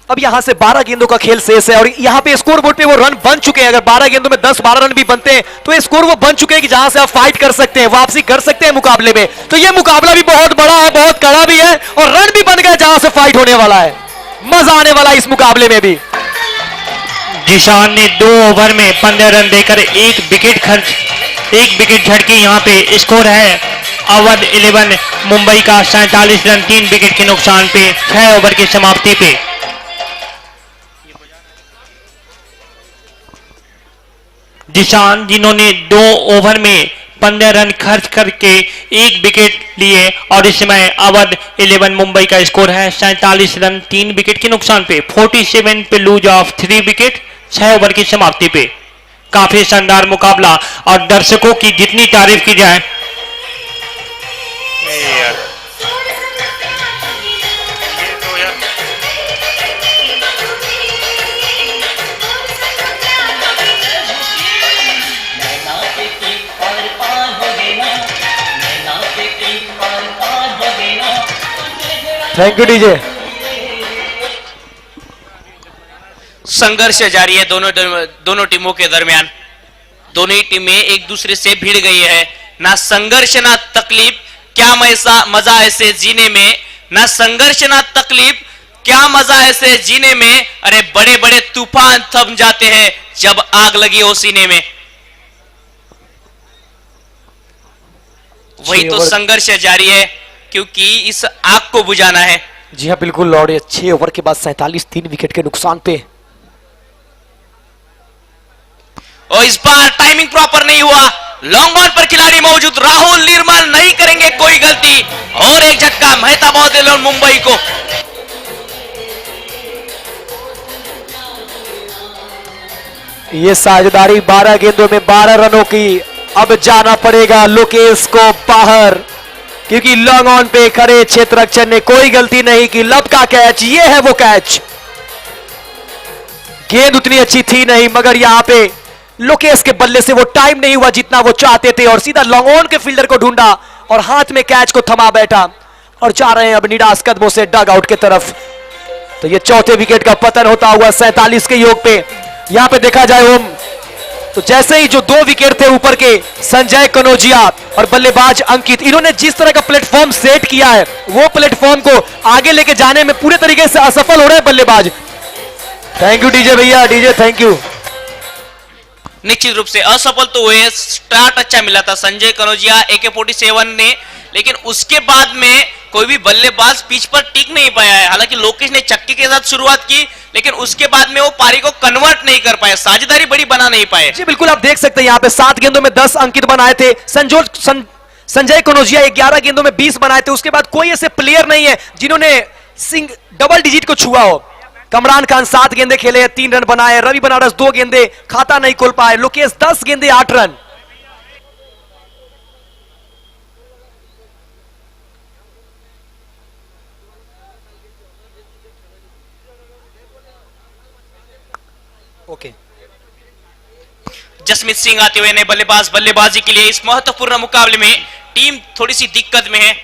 अब यहां से 12 गेंदों का खेल शेष है और यहां पे स्कोर बोर्ड पे वो रन बन चुके हैं। अगर 12 गेंदों में 10-12 रन भी बनते हैं तो ये स्कोर वो बन चुके हैं कि जहां से आप फाइट कर सकते हैं, वापसी कर सकते हैं मुकाबले में। तो ये मुकाबला भी बहुत बड़ा है, बहुत कड़ा भी है और रन भी बन गए जहां से फाइट होने वाला है। मजा आने वाला है इस मुकाबले में भी। जिशान ने 2 ओवर में 15 रन देकर 1 विकेट झटके। यहाँ पे स्कोर है अवध 11 मुंबई का 47 रन 3 विकेट के नुकसान पे 6 ओवर की समाप्ति पे। जिशान जिन्होंने 2 ओवर में 15 रन खर्च करके 1 विकेट लिए और इस समय अवध 11 मुंबई का स्कोर है 47 रन 3 विकेट के नुकसान पे, 47 पे लूज ऑफ 3 विकेट 6 ओवर की समाप्ति पे। काफी शानदार मुकाबला और दर्शकों की जितनी तारीफ की जाए थैंक यू डीजे। संघर्ष जारी है दोनों टीमों के दरमियान। दोनों ही टीमें एक दूसरे से भिड़ गई है। ना संघर्ष ना तकलीफ, क्या मजा ऐसे जीने में। ना संघर्ष ना तकलीफ, क्या मजा ऐसे जीने में। अरे बड़े बड़े तूफान थम जाते हैं जब आग लगी हो सीने में। वही तो संघर्ष जारी है, क्योंकि इस आग को बुझाना है। जी हाँ बिल्कुल, और 6 ओवर के बाद 47 3 विकेट के नुकसान पे। और इस बार टाइमिंग प्रॉपर नहीं हुआ। लॉन्ग ऑन पर खिलाड़ी मौजूद, राहुल निर्मल नहीं करेंगे कोई गलती। और एक झटका मेहता महोदय मुंबई को। ये साझेदारी 12 गेंदों में 12 रनों की। अब जाना पड़ेगा लोकेश को बाहर, क्योंकि लॉन्ग ऑन पे खड़े क्षेत्ररक्षक ने कोई गलती नहीं की। लब का कैच, ये है वो कैच। गेंद उतनी अच्छी थी नहीं, मगर यहां पे लोकेश के बल्ले से वो टाइम नहीं हुआ जितना वो चाहते थे, और सीधा लॉन्ग ऑन के फील्डर को ढूंढा और हाथ में कैच को थमा बैठा। और जा रहे हैं अब निराश कदमों से डग आउट की तरफ। तो ये चौथे विकेट का पतन होता हुआ 47 के योग पे। यहां पे देखा जाए ओम, तो जैसे ही जो 2 विकेट थे ऊपर के, संजय कनौजिया और बल्लेबाज अंकित, इन्होंने जिस तरह का प्लेटफॉर्म सेट किया है, वो प्लेटफॉर्म को आगे लेके जाने में पूरे तरीके से असफल हो रहे हैं बल्लेबाज। थैंक यू डीजे भैया, डीजे थैंक यू। निश्चित रूप से असफल तो हुए। स्टार्ट अच्छा मिला था संजय कनौजिया AK-47 ने, लेकिन उसके बाद में कोई भी बल्लेबाज पिच पर टिक नहीं पाया है। हालांकि लोकेश ने छक्के के साथ शुरुआत की, लेकिन उसके बाद में वो पारी को कन्वर्ट नहीं कर पाए, साझेदारी बड़ी बना नहीं पाए। जी बिल्कुल, आप देख सकते हैं यहाँ पे 7 गेंदों में 10 अंकित बनाए थे। संजय कनौजिया 11 गेंदों में 20 बनाए थे। उसके बाद कोई ऐसे प्लेयर नहीं है जिन्होंने डबल डिजिट को छुआ हो। कमरान खान 7 गेंदे खेले, 3 रन बनाए। रवि बनारस 2 गेंदे, खाता नहीं खोल पाए। लोकेश 10 गेंदे 8 रन। ओके, जसमीत सिंह आते हुए नए बल्लेबाजी के लिए इस महत्वपूर्ण मुकाबले में टीम थोड़ी सी दिक्कत में है,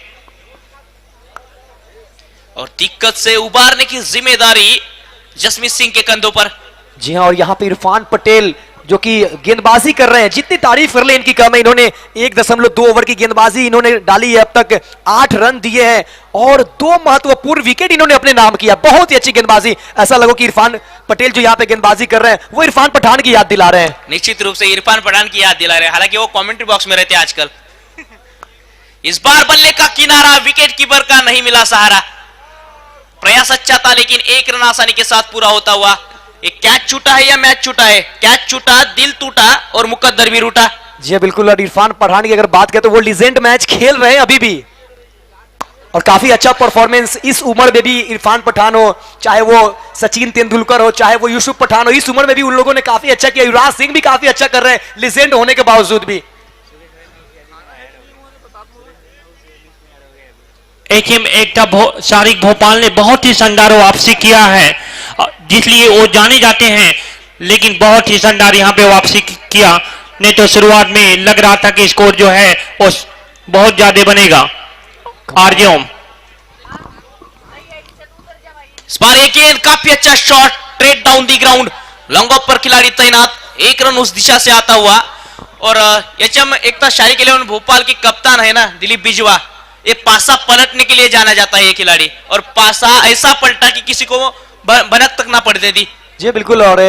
और दिक्कत से उबारने की जिम्मेदारी जसमीत सिंह के कंधों पर। जी हाँ, और यहाँ पे इरफान पटेल जो कि गेंदबाजी कर रहे हैं, जितनी तारीफ कर ले इनकी कम है। इन्होंने 1.2 ओवर की गेंदबाजी इन्होंने डाली है, अब तक 8 रन दिए हैं और 2 महत्वपूर्ण विकेट इन्होंने अपने नाम किया। बहुत ही अच्छी गेंदबाजी। ऐसा लगो कि इरफान पटेल जो यहाँ पे गेंदबाजी कर रहे हैं, वो इरफान पठान की याद दिला रहे हैं। निश्चित रूप से इरफान पठान की याद दिला रहे हैं, हालांकि वो कमेंट्री बॉक्स में रहते हैं आजकल। इस बार बल्ले का किनारा, विकेट कीपर का नहीं मिला सहारा। प्रयास अच्छा था, लेकिन 1 रन आसानी के साथ पूरा होता हुआ। एक कैच छूटा है या मैच छूटा है? कैच छूटा, दिल टूटा और मुकद्दर भी रूठा। जी बिल्कुल, और इरफान पठान की अगर बात करें तो वो लीजेंड मैच खेल रहे हैं अभी भी, और काफी अच्छा परफॉर्मेंस इस उम्र में भी। इरफान पठान हो, चाहे वो सचिन तेंदुलकर हो, चाहे वो यूसुफ पठान हो, इस उम्र में भी उन लोगों ने काफी अच्छा किया। युवराज सिंह भी काफी अच्छा कर रहे हैं लीजेंड होने के बावजूद भी। शारिक भोपाल ने बहुत ही शानदार वापसी किया है, जिसलिए वो जाने जाते हैं, लेकिन बहुत ही शानदार यहाँ पे वापसी किया। नहीं तो शुरुआत में लग रहा था कि स्कोर जो है वो बहुत ज्यादा बनेगा। आर्यम इस बार एक गेंद, काफी अच्छा shot, trade down the ground. Long off पर खिलाड़ी तैनात, 1 रन उस दिशा से आता हुआ। और एचएम एकता शारिक 11 भोपाल की कप्तान है ना, दिलीप बिजवा, ये पासा पलटने के लिए जाना जाता है ये खिलाड़ी, और पासा ऐसा पलटा कि किसी को भनक तक ना पड़ती थी। जी बिल्कुल, और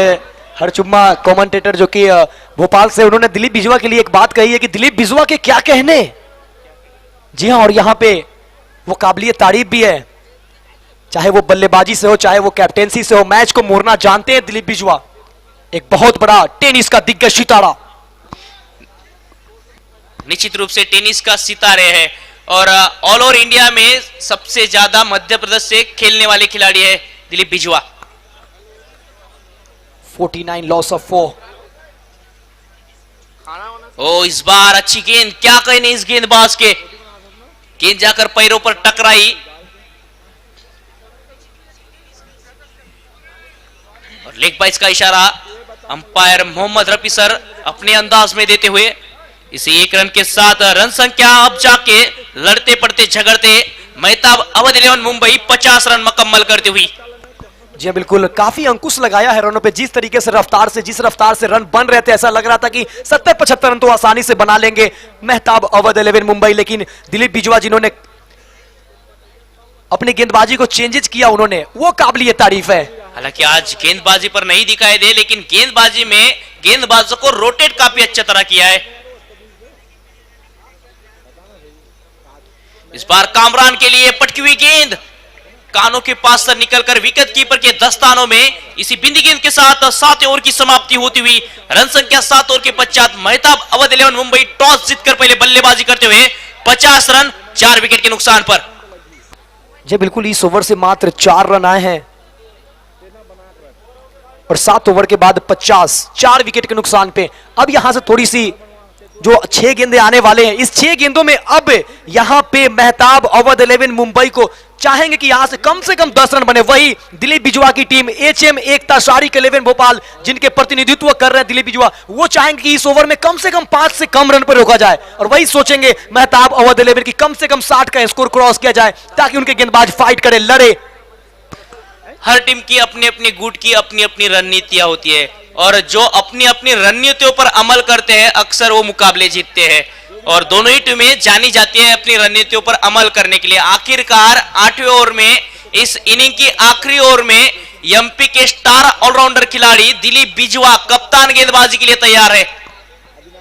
हरचुम्मा कमेंटेटर जो कि भोपाल से, उन्होंने दिलीप बिजवा के लिए एक बात कही है कि दिलीप बिजवा के क्या कहने। जी हाँ, और यहाँ पे वो काबिलियत तारीफ भी है, चाहे वो बल्लेबाजी से हो, चाहे वो कैप्टेंसी से हो। मैच को मोड़ना जानते हैं दिलीप बिजवा, एक बहुत बड़ा टेनिस का दिग्गज सितारा। निश्चित रूप से टेनिस का सितारे है और ऑल ओवर इंडिया में सबसे ज्यादा मध्य प्रदेश से खेलने वाले खिलाड़ी है दिलीप बिजवा। 49 loss of 4। ओ इस बार अच्छी गेंद, क्या कहने इस गेंदबाज के, गेंद जाकर पैरों पर टकराई और लेग बाइस का इशारा अंपायर मोहम्मद रफी सर अपने अंदाज में देते हुए इसे 1 रन के साथ रन संख्या अब जाके लड़ते पड़ते झगड़ते मेहताब अवध 11 मुंबई 50 रन मुकम्मल करती हुई। जी हाँ, बिल्कुल काफी अंकुश लगाया है रनों पे। जिस तरीके से रफ्तार से, जिस रफ्तार से रन बन रहे थे, ऐसा लग रहा था कि 70-75 रन तो आसानी से बना लेंगे मेहताब अवध 11 मुंबई। लेकिन दिलीप बिजवा जिन्होंने अपनी गेंदबाजी को चेंजेस किया, उन्होंने वो काबिलियत तारीफ है। हालांकि आज गेंदबाजी पर नहीं दिखाई दे, लेकिन गेंदबाजी में गेंदबाजों को रोटेट काफी अच्छी तरह किया है। इस बार कामरान के लिए पटकी हुई गेंद कानों के पास से निकलकर विकेट कीपर के दस्तानों में इसी बिंदी गेंद के साथ 7 ओवर की समाप्ति होती हुई। रन संख्या 7 ओवर के पश्चात मेहताब अवध 11 मुंबई टॉस जीतकर पहले बल्लेबाजी करते हुए 50 रन 4 विकेट के नुकसान पर। जी बिल्कुल, इस ओवर से मात्र 4 रन आए हैं और 7 ओवर के बाद 50, 4 विकेट के नुकसान पे। अब यहां से थोड़ी सी जो 6 गेंदें आने वाले हैं, इस 6 गेंदों में अब यहां पे मेहताब अवध 11 मुंबई को चाहेंगे कि यहां से कम 10 रन बने। वही दिलीप बिजवा की टीम एचएम एकता शारिक 11 भोपाल, जिनके प्रतिनिधित्व कर रहे हैं दिलीप बिजवा, वो चाहेंगे कि इस ओवर में कम से कम 5 से कम रन पर रोका जाए। और वही सोचेंगे मेहताब अवध 11 की कम से कम 60 का स्कोर क्रॉस किया जाए, ताकि उनके गेंदबाज फाइट करे, लड़े। हर टीम की अपनी अपनी गुट की अपनी अपनी रणनीतियां होती है और जो अपनी अपनी रणनीतियों पर अमल करते हैं अक्सर वो मुकाबले जीतते हैं। और दोनों ही टीमें जानी जाती है अपनी रणनीतियों पर अमल करने के लिए। आखिरकार 8वें ओवर में, इस इनिंग की आखिरी ओवर में एमपी के स्टार ऑलराउंडर खिलाड़ी दिलीप बिजवा कप्तान गेंदबाजी के लिए तैयार है।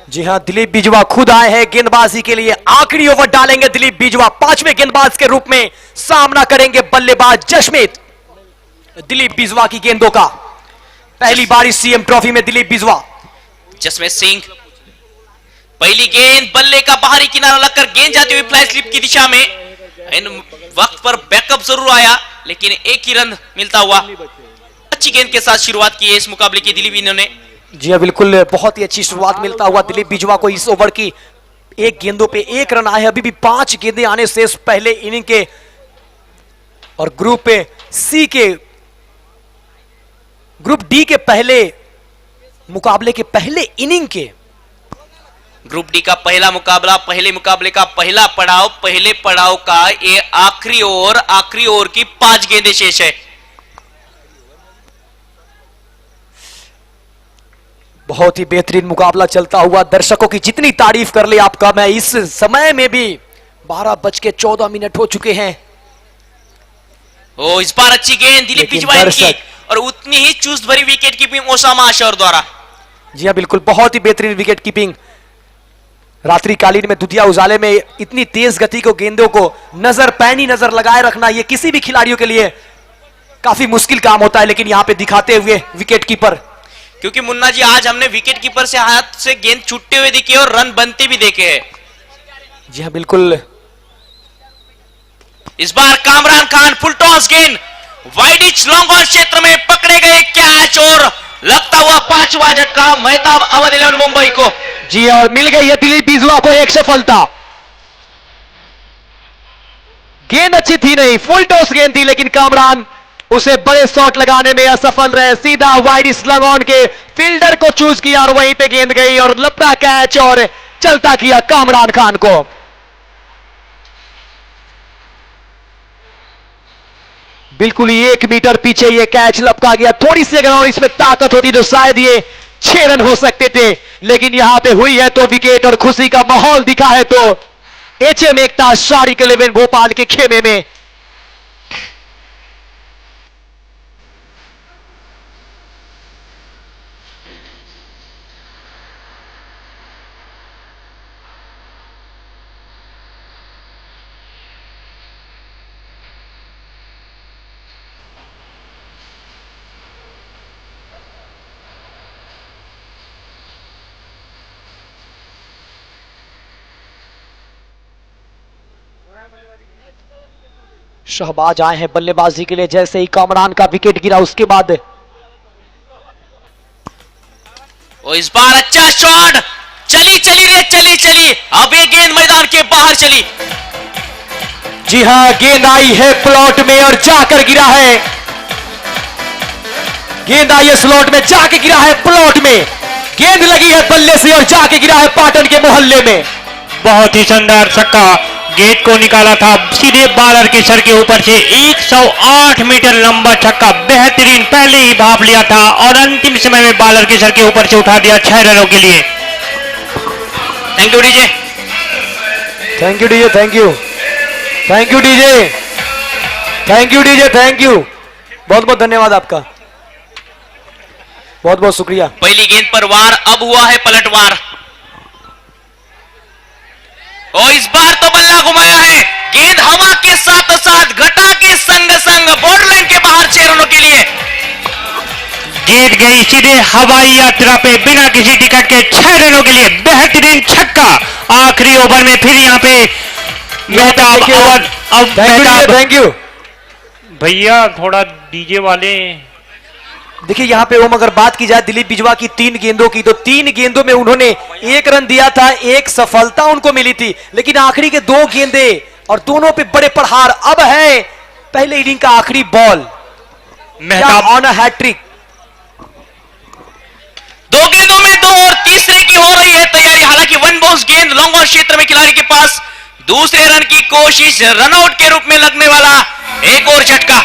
जी हां, दिलीप बिजवा खुद आए हैं गेंदबाजी के लिए। आखिरी ओवर डालेंगे दिलीप बिजवा, 5वें गेंदबाज के रूप में सामना करेंगे बल्लेबाज जशमीत। दिलीप बिजवा की गेंदों का पहली बार सीएम ट्रॉफी में दिलीप बिजवा। जसमीत सिंह, पहली गेंद बल्ले का बाहरी किनारा लगकर गेंद जाती हुई फ्लाई स्लिप की दिशा में। इन वक्त पर बैकअप जरूर आया, लेकिन एक ही रन मिलता हुआ। अच्छी गेंद के साथ शुरुआत की है इस मुकाबले की दिलीप इन्होंने। जी हाँ, बिल्कुल बहुत ही अच्छी शुरुआत मिलता हुआ दिलीप बिजवा को। इस ओवर की 1 गेंदों पे 1 रन आए, अभी भी 5 गेंदें आने से पहले इनिंग के। और ग्रुप डी के पहले मुकाबले के पहले इनिंग के, ग्रुप डी का पहला मुकाबला, पहले मुकाबले का पहला पड़ाव, पहले पड़ाव का ये आखिरी ओवर की 5 गेंदें शेष है। बहुत ही बेहतरीन मुकाबला चलता हुआ। दर्शकों की जितनी तारीफ कर ले आपका, मैं इस समय में भी 12:14 हो चुके हैं। इस बार अच्छी गेंद दिलीप बिजवा की और उतनी ही चुस्त भरी विकेट कीपिंग ओसामा आशर द्वारा। जी हाँ, बिल्कुल बहुत ही बेहतरीन विकेट कीपिंग। रात्रिकालीन में दुधिया उजाले में इतनी तेज गति को गेंदों को पैनी नजर लगाए रखना, यह किसी भी खिलाड़ियों के लिए काफी मुश्किल काम होता है। लेकिन यहां पे दिखाते हुए विकेट कीपर, क्योंकि मुन्ना जी आज हमने विकेट कीपर से हाथ से गेंद छूटते हुए दिखे और रन बनते भी देखे हैं। जी हाँ, बिल्कुल। इस बार कामरान खान फुल टॉस गेंद वाइडिच लॉन्ग ऑन क्षेत्र में पकड़े गए कैच और लगता हुआ 5वां झटका मेहताब अवध 11 मुंबई को। जी और मिल गई है दिलीप बिजवा को एक सफलता। गेंद अच्छी थी नहीं, फुल टॉस गेंद थी, लेकिन कामरान उसे बड़े शॉट लगाने में असफल रहे। सीधा वाइडिच लॉन्ग ऑन के फील्डर को चूज किया और वहीं पे गेंद गई और लपड़ा कैच और चलता किया कामरान खान को। बिल्कुल ही 1 मीटर पीछे ये कैच लपका गया। थोड़ी सी अगर इसमें ताकत होती तो शायद ये 6 रन हो सकते थे, लेकिन यहां पे हुई है तो विकेट और खुशी का माहौल दिखा है तो एचएम एकता शारिक 11 भोपाल के खेमे में। शहबाज आए हैं बल्लेबाजी के लिए। जैसे ही कामरान का विकेट गिरा उसके बाद वो इस बार अच्छा शॉट, चली चली रे चली चली, अब ये गेंद मैदान के बाहर चली। जी हां, गेंद आई है प्लॉट में और जाकर गिरा है। गेंद आई है स्लॉट में, जाके गिरा है प्लॉट में। गेंद लगी है बल्ले से और जाके गिरा है पाटन के मोहल्ले में। बहुत ही शानदार छक्का, गेंद को निकाला था सीधे बॉलर के सर के ऊपर से। 108 मीटर लंबा छक्का, बेहतरीन, पहले ही भाप लिया था और अंतिम समय में बॉलर के सर के ऊपर से उठा दिया 6 रनों के लिए। Thank you DJ, thank you DJ, thank you, thank you DJ, thank you DJ, thank you, बहुत बहुत धन्यवाद आपका, बहुत बहुत शुक्रिया। पहली गेंद पर वार, अब हुआ है पलटवार। और इस बार तो बल्ला घुमाया है, गेंद हवा के साथ साथ घटा के संग संग बॉर्डरलाइन के बाहर 6 रनों के लिए। गेंद गई सीधे हवाई यात्रा पे बिना किसी टिकट के 6 रनों के लिए। बेहतरीन छक्का आखिरी ओवर में। फिर यहाँ पे मेहताब अवध, अब मेहताब, थैंक यू भैया थोड़ा डीजे वाले। देखिए यहाँ पे ओम, अगर बात की जाए दिलीप बिजवा की 3 गेंदों की, तो 3 गेंदों में उन्होंने 1 रन दिया था, 1 सफलता उनको मिली थी, लेकिन आखिरी के 2 गेंदे और दोनों पे बड़े प्रहार। अब है पहले इनिंग का आखिरी ball, Mehtab on a hattrick. 2 गेंदों में 2 और तीसरे की हो रही है तैयारी। हालांकि वन बाउंस गेंद लॉन्ग ऑन क्षेत्र में खिलाड़ी के पास, दूसरे रन की कोशिश, रनआउट के रूप में लगने वाला एक और झटका।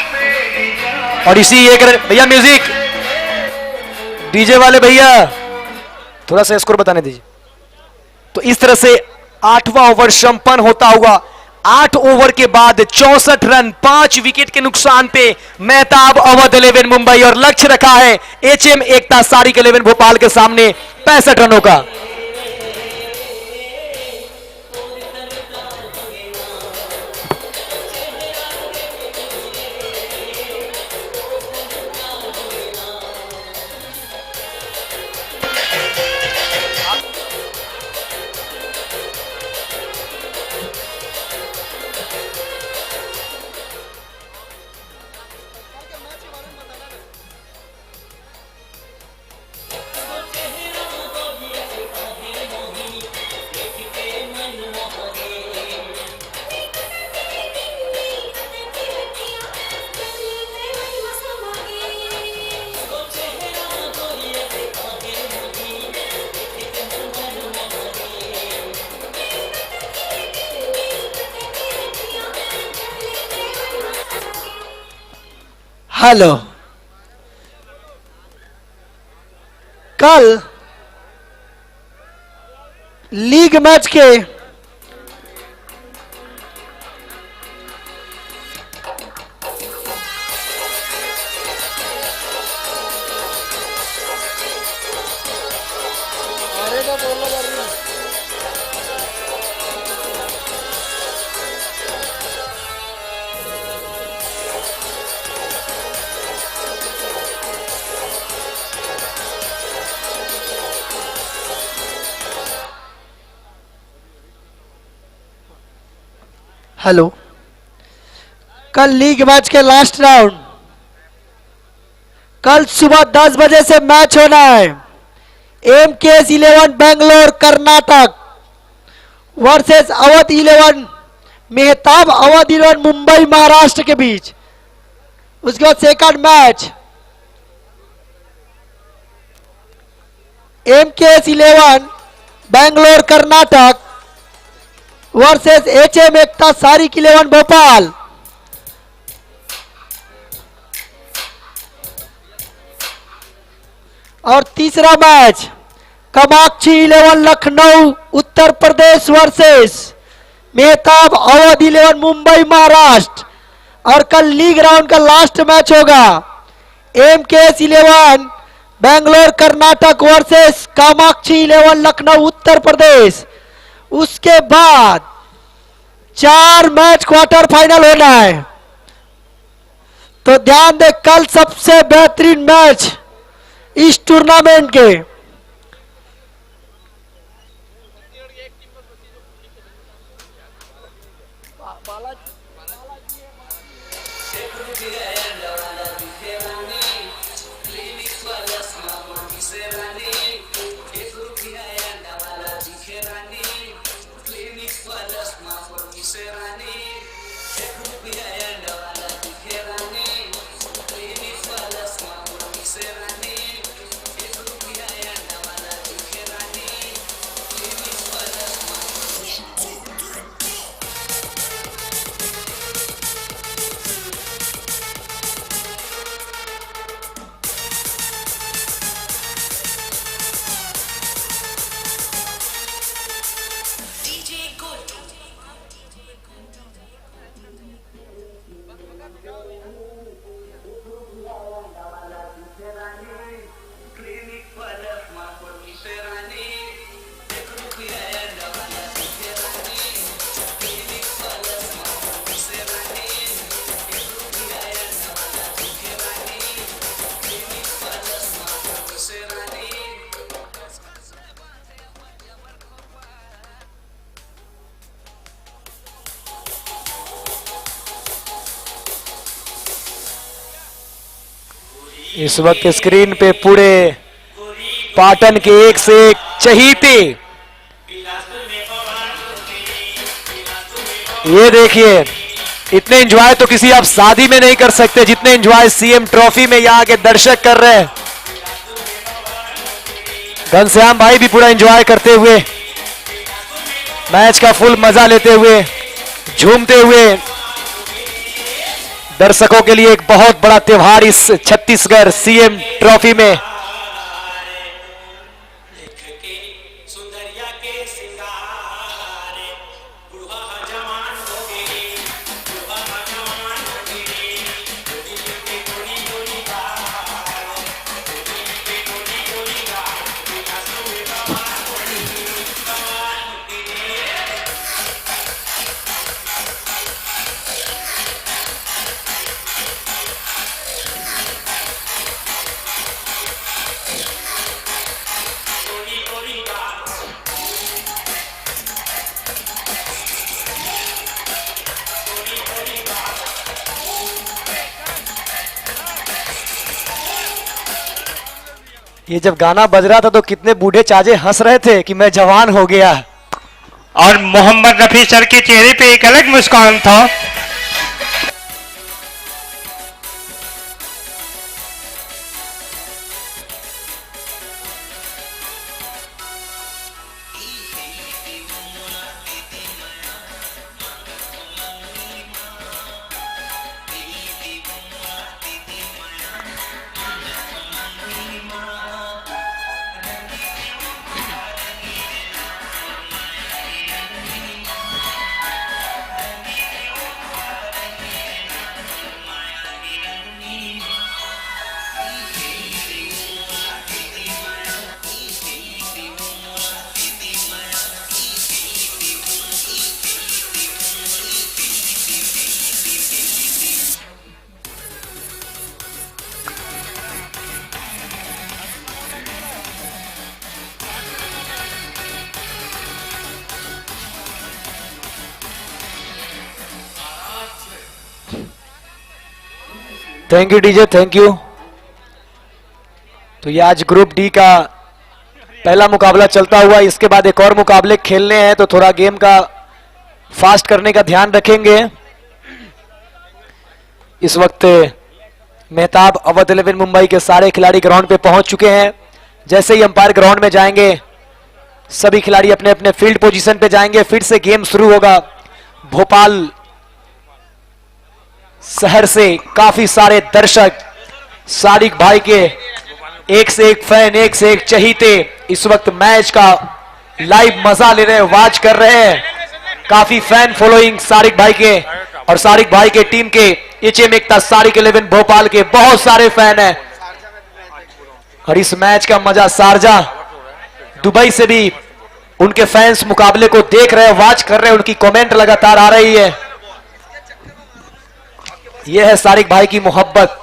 और इसी एक रन, भैया म्यूजिक डीजे वाले भैया थोड़ा सा स्कोर बताने दीजिए। तो इस तरह से 8वां ओवर संपन्न होता हुआ 8 ओवर के बाद 64 रन 5 विकेट के नुकसान पे मेहताब अवध 11 मुंबई, और लक्ष्य रखा है एचएम एकता सारिक 11 भोपाल के सामने 65 रनों का। हेलो, कल लीग मैच के हेलो, कल लीग मैच के लास्ट राउंड, कल सुबह 10 बजे से मैच होना है। एमकेएस 11 बेंगलोर कर्नाटक वर्सेस अवध 11 मेहताब अवध 11 मुंबई महाराष्ट्र के बीच। उसके बाद second match MKS 11 Bangalore Karnataka versus HM Ekta Sarik 11 Bhopal. और तीसरा मैच कामाक्षी 11 लखनऊ उत्तर प्रदेश वर्सेस मेहताब अवध 11 मुंबई महाराष्ट्र। और कल लीग राउंड का लास्ट मैच होगा एमकेएस 11 बेंगलोर कर्नाटक वर्सेस कामाक्षी 11 लखनऊ उत्तर प्रदेश। उसके बाद 4 मैच क्वार्टर फाइनल होना है। तो ध्यान दे, कल सबसे बेहतरीन मैच इस टूर्नामेंट के। इस वक्त स्क्रीन पे पूरे पाटन के एक से एक चहीते, ये देखिए, इतने एंजॉय तो किसी आप शादी में नहीं कर सकते जितने एंजॉय सीएम ट्रॉफी में यहां के दर्शक कर रहे हैं। घनश्याम भाई भी पूरा एंजॉय करते हुए, मैच का फुल मजा लेते हुए, झूमते हुए। दर्शकों के लिए एक बहुत बड़ा त्योहार इस छत्तीसगढ़ सीएम ट्रॉफी में। ये जब गाना बज रहा था तो कितने बूढ़े चाचे हंस रहे थे कि मैं जवान हो गया। और मोहम्मद रफी सर के चेहरे पे एक अलग मुस्कान था। Thank you DJ, thank you. तो ये आज ग्रुप डी का पहला मुकाबला चलता हुआ, इसके बाद एक और मुकाबले खेलने हैं तो थोड़ा गेम का फास्ट करने का ध्यान रखेंगे। इस वक्त मेहताब अवध 11 मुंबई के सारे खिलाड़ी ग्राउंड पे पहुंच चुके हैं। जैसे ही अंपायर ग्राउंड में जाएंगे सभी खिलाड़ी अपने अपने फील्ड पोजीशन पे जाएंगे। फिर से गेम शुरू होगा। भोपाल शहर से काफी सारे दर्शक, सारिक भाई के एक से एक फैन, एक से एक चहीते इस वक्त मैच का लाइव मजा ले रहे हैं, वॉच कर रहे हैं। काफी फैन फॉलोइंग सारिक भाई के और सारिक भाई के टीम के एचएम एकता सारिक 11 भोपाल के बहुत सारे फैन हैं। और इस मैच का मजा शारजा दुबई से भी उनके फैंस मुकाबले को देख रहे हैं, वॉच कर रहे हैं, उनकी कमेंट लगातार आ रही है। यह है सारिक भाई की मोहब्बत।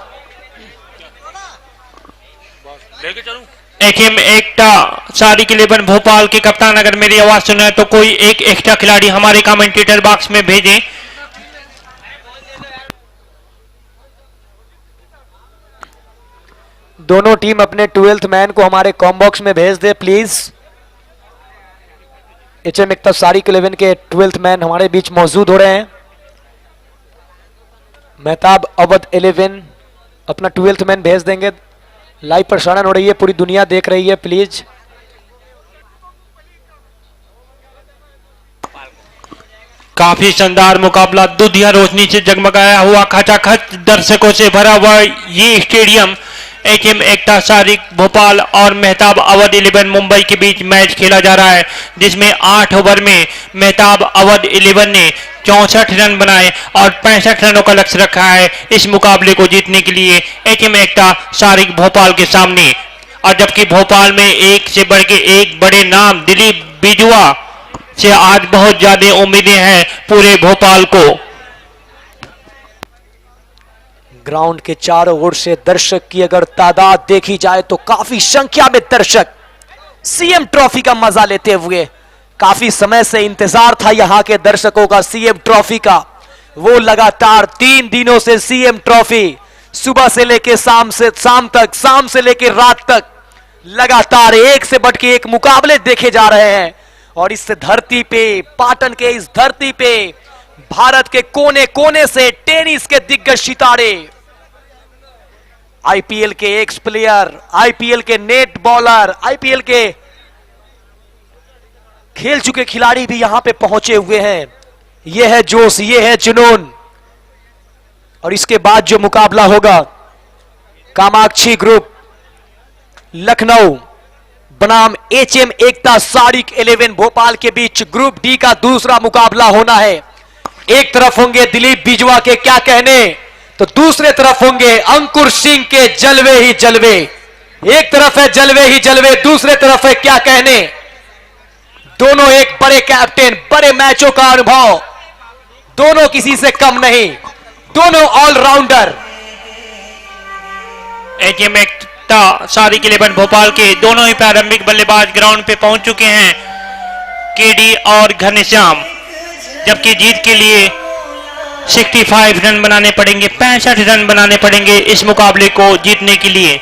एचएम एकता सारिक 11 भोपाल के कप्तान अगर मेरी आवाज सुने तो कोई एक एक्स्ट्रा खिलाड़ी हमारे कमेंटेटर बॉक्स में भेजें। दोनों टीम अपने 12th मैन को हमारे कॉम बॉक्स में भेज दे प्लीज। एचएम एकता सारिक 11 के 12th मैन हमारे बीच मौजूद हो रहे हैं। मेहताब अवध 11 अपना 12th मैन भेज देंगे। लाइव प्रसारण हो रही है, पूरी दुनिया देख रही है, प्लीज। काफी शानदार मुकाबला, दुधिया रोशनी से जगमगाया हुआ, खचाखच दर्शकों से भरा हुआ ये स्टेडियम एचएम एकता सारिक भोपाल और मेहताब अवध 11 मुंबई के बीच मैच खेला जा रहा है, जिसमें 8 ओवर में मेहताब अवध 11 ने 64 रन बनाए और 65 रनों का लक्ष्य रखा है इस मुकाबले को जीतने के लिए एचएम एकता सारिक भोपाल के सामने। और जबकि भोपाल में एक से बढ़ के एक बड़े नाम दिलीप बिजुआ से आज बहुत ज्यादा उम्मीदें हैं पूरे भोपाल को। ग्राउंड के चारों ओर से दर्शक की अगर तादाद देखी जाए तो काफी संख्या में दर्शक सीएम ट्रॉफी का मजा लेते हुए, काफी समय से इंतजार था यहां के दर्शकों का सीएम ट्रॉफी का। वो लगातार 3 दिनों से सीएम ट्रॉफी सुबह से लेके शाम तक, शाम से लेके रात तक लगातार एक से बढ़ के एक मुकाबले देखे जा रहे हैं। और इस धरती पे, पाटन के इस धरती पे भारत के कोने कोने से टेनिस के दिग्गज सितारे, आईपीएल के एक्स प्लेयर, आईपीएल के नेट बॉलर, आईपीएल के खेल चुके खिलाड़ी भी यहां पे पहुंचे हुए हैं। यह है जोश, यह है जुनून। और इसके बाद जो मुकाबला होगा कामाक्षी ग्रुप लखनऊ बनाम एचएम एकता सारिक 11 भोपाल के बीच ग्रुप डी का दूसरा मुकाबला होना है। एक तरफ होंगे दिलीप बिजवा के क्या कहने, तो दूसरे तरफ होंगे अंकुर सिंह के जलवे ही जलवे। एक तरफ है जलवे ही जलवे, दूसरे तरफ है क्या कहने। दोनों एक बड़े कैप्टन, बड़े मैचों का अनुभव, दोनों किसी से कम नहीं, दोनों ऑलराउंडर। एचएम एकता सारिक 11 भोपाल के दोनों ही प्रारंभिक बल्लेबाज ग्राउंड पे पहुंच चुके हैं, केडी और घनश्याम। जबकि जीत के लिए 65 रन बनाने पड़ेंगे, 65 रन बनाने पड़ेंगे इस मुकाबले को जीतने के लिए।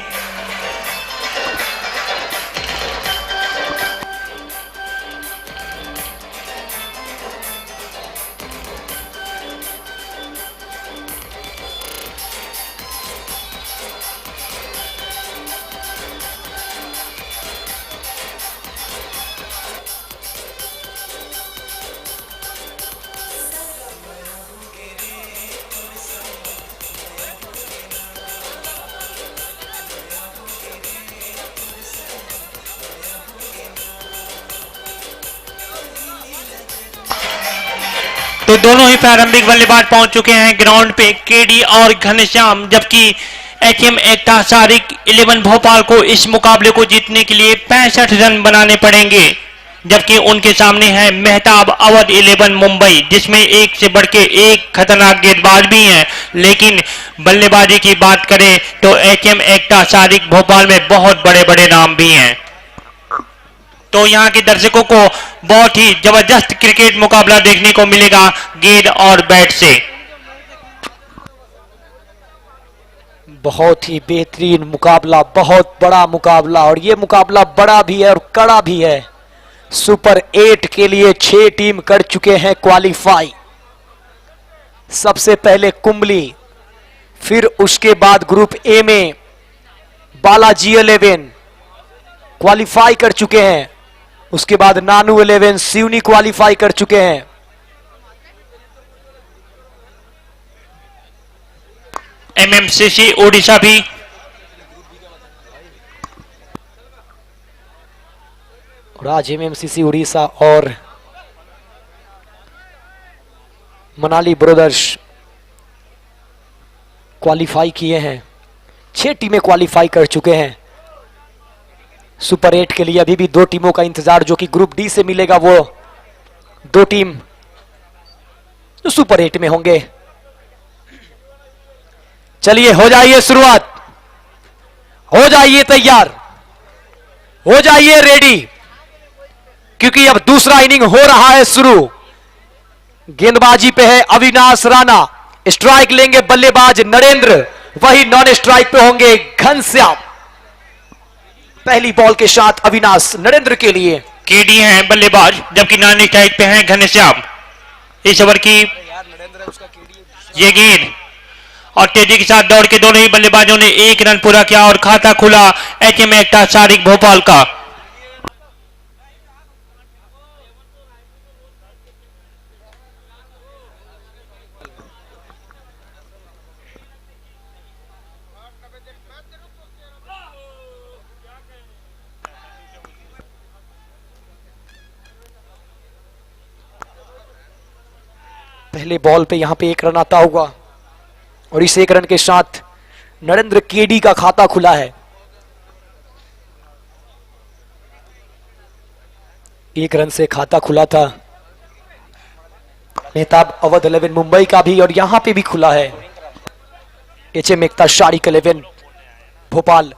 तो दोनों ही प्रारंभिक बल्लेबाज पहुंच चुके हैं ग्राउंड पे, केडी और घनश्याम। जबकि एचएम एकता सारिक 11 भोपाल को इस मुकाबले को जीतने के लिए 65 रन बनाने पड़ेंगे। जबकि उनके सामने है मेहताब अवध 11 मुंबई, जिसमें एक से बढ़ के एक खतरनाक गेंदबाज भी हैं। लेकिन बल्लेबाजी की बात करें तो एचएम एकता सारिक भोपाल में बहुत बड़े बड़े नाम भी हैं। तो यहाँ के दर्शकों को बहुत ही जबरदस्त क्रिकेट मुकाबला देखने को मिलेगा गेंद और बैट से। बहुत ही बेहतरीन मुकाबला, बहुत बड़ा मुकाबला, और ये मुकाबला बड़ा भी है और कड़ा भी है। सुपर 8 के लिए 6 टीम कर चुके हैं क्वालिफाई। सबसे पहले कुंबली, फिर उसके बाद ग्रुप ए में बालाजी 11 क्वालिफाई कर चुके हैं। उसके बाद नानू 11 सिवनी क्वालिफाई कर चुके हैं। एमएमसीसी ओडिशा भी, और आज एमएमसीसी उड़ीसा और मनाली ब्रदर्स क्वालिफाई किए हैं। 6 टीमें क्वालिफाई कर चुके हैं। सुपर 8 के लिए अभी भी 2 टीमों का इंतजार, जो कि ग्रुप डी से मिलेगा। वो 2 टीम जो सुपर 8 में होंगे। चलिए हो जाइए शुरुआत, हो जाइए तैयार, हो जाइए रेडी, क्योंकि अब दूसरा इनिंग हो रहा है शुरू। गेंदबाजी पे है अविनाश राणा, स्ट्राइक लेंगे बल्लेबाज नरेंद्र, वही नॉन स्ट्राइक पे होंगे घनश्याम। पहली बॉल के साथ अविनाश नरेंद्र के लिए। केडी हैं बल्लेबाज, जबकि नॉन स्ट्राइक पे हैं घनश्याम। इस ओवर की ये गेंद और तेजी के साथ दौड़ के दोनों ही बल्लेबाजों ने 1 रन पूरा किया और खाता खुला एचएम एकता सारिक भोपाल का। पहले बॉल पे यहां पे 1 रन आता होगा, और इस 1 रन के साथ नरेंद्र केडी का खाता खुला है। 1 रन से खाता खुला था मेहताब अवध 11 मुंबई का भी, और यहां पे भी खुला है एचएम एकता सारिक 11 भोपाल।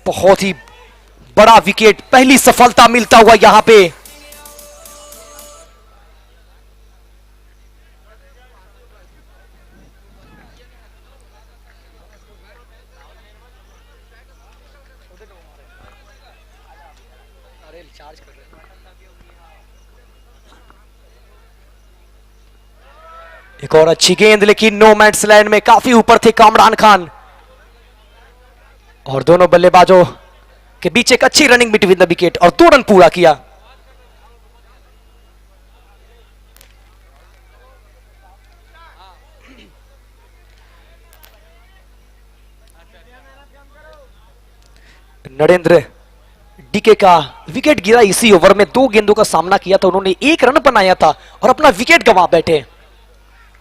बहुत ही बड़ा विकेट, पहली सफलता मिलता हुआ यहां पे। एक और अच्छी गेंद, लेकिन नो मैंस लैंड में काफी ऊपर थे कामरान खान, और दोनों बल्लेबाजों के बीच एक अच्छी रनिंग बिटवीन द विकेट, और 2 रन पूरा किया। नरेंद्र डीके का विकेट गिरा इसी ओवर में। 2 गेंदों का सामना किया था उन्होंने, 1 रन बनाया था और अपना विकेट गंवा बैठे।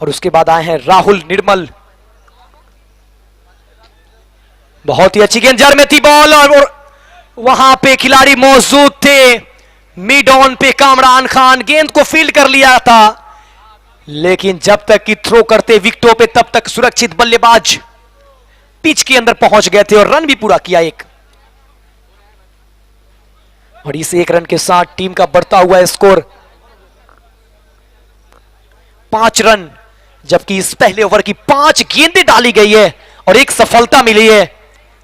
और उसके बाद आए हैं राहुल निर्मल। बहुत ही अच्छी गेंद, जर में थी बॉल और वहां पे खिलाड़ी मौजूद थे। मिड ऑन पे कामरान खान गेंद को फील्ड कर लिया था, लेकिन जब तक कि थ्रो करते विकेटों पे तब तक सुरक्षित बल्लेबाज पिच के अंदर पहुंच गए थे और रन भी पूरा किया 1। और इस 1 रन के साथ टीम का बढ़ता हुआ स्कोर 5 रन, जबकि इस पहले ओवर की 5 गेंदें डाली गई है और 1 सफलता मिली है।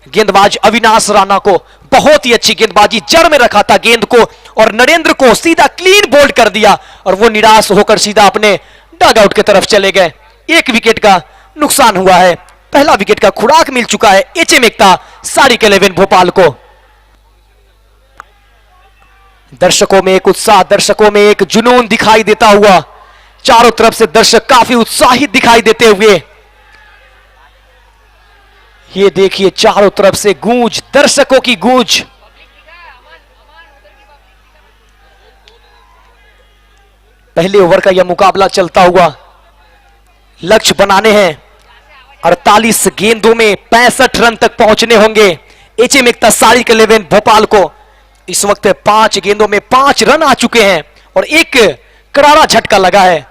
गेंदबाज अविनाश राणा को बहुत ही अच्छी गेंदबाजी, जड़ में रखा था गेंद को और नरेंद्र को सीधा क्लीन बोल्ड कर दिया और वो निराश होकर सीधा अपने डग आउट की तरफ चले गए। 1 विकेट का नुकसान हुआ है। पहला विकेट का खुराक मिल चुका है एचएम एकता सारिक 11 भोपाल को। दर्शकों में एक उत्साह, दर्शकों में एक जुनून दिखाई देता हुआ, चारों तरफ से दर्शक काफी उत्साहित दिखाई देते हुए। ये देखिए चारों तरफ से गूंज, दर्शकों की गूंज। पहले ओवर का यह मुकाबला चलता हुआ, लक्ष्य बनाने हैं 48 गेंदों में 65 रन तक पहुंचने होंगे एचएम एकता सारिक 11 भोपाल को। इस वक्त 5 गेंदों में 5 रन आ चुके हैं और 1 करारा झटका लगा है।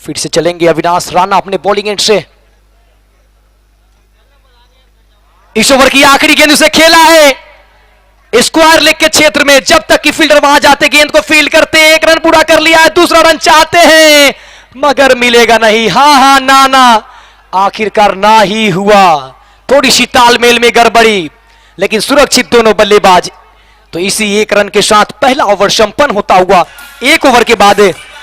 फिर से चलेंगे अविनाश राणा अपने बॉलिंग एंड से। इस ओवर की आखिरी गेंद उसे खेला है स्क्वायर लेग के क्षेत्र में। जब तक कि फील्डर वहां जाते गेंद को फील्ड करते, 1 रन पूरा कर लिया है, दूसरा रन चाहते हैं मगर मिलेगा नहीं। हां ना ना, आखिरकार ना ही हुआ। थोड़ी सी तालमेल में गड़बड़ी, लेकिन सुरक्षित दोनों बल्लेबाज। तो इसी 1 रन के साथ पहला ओवर संपन्न होता हुआ 1 ओवर के बाद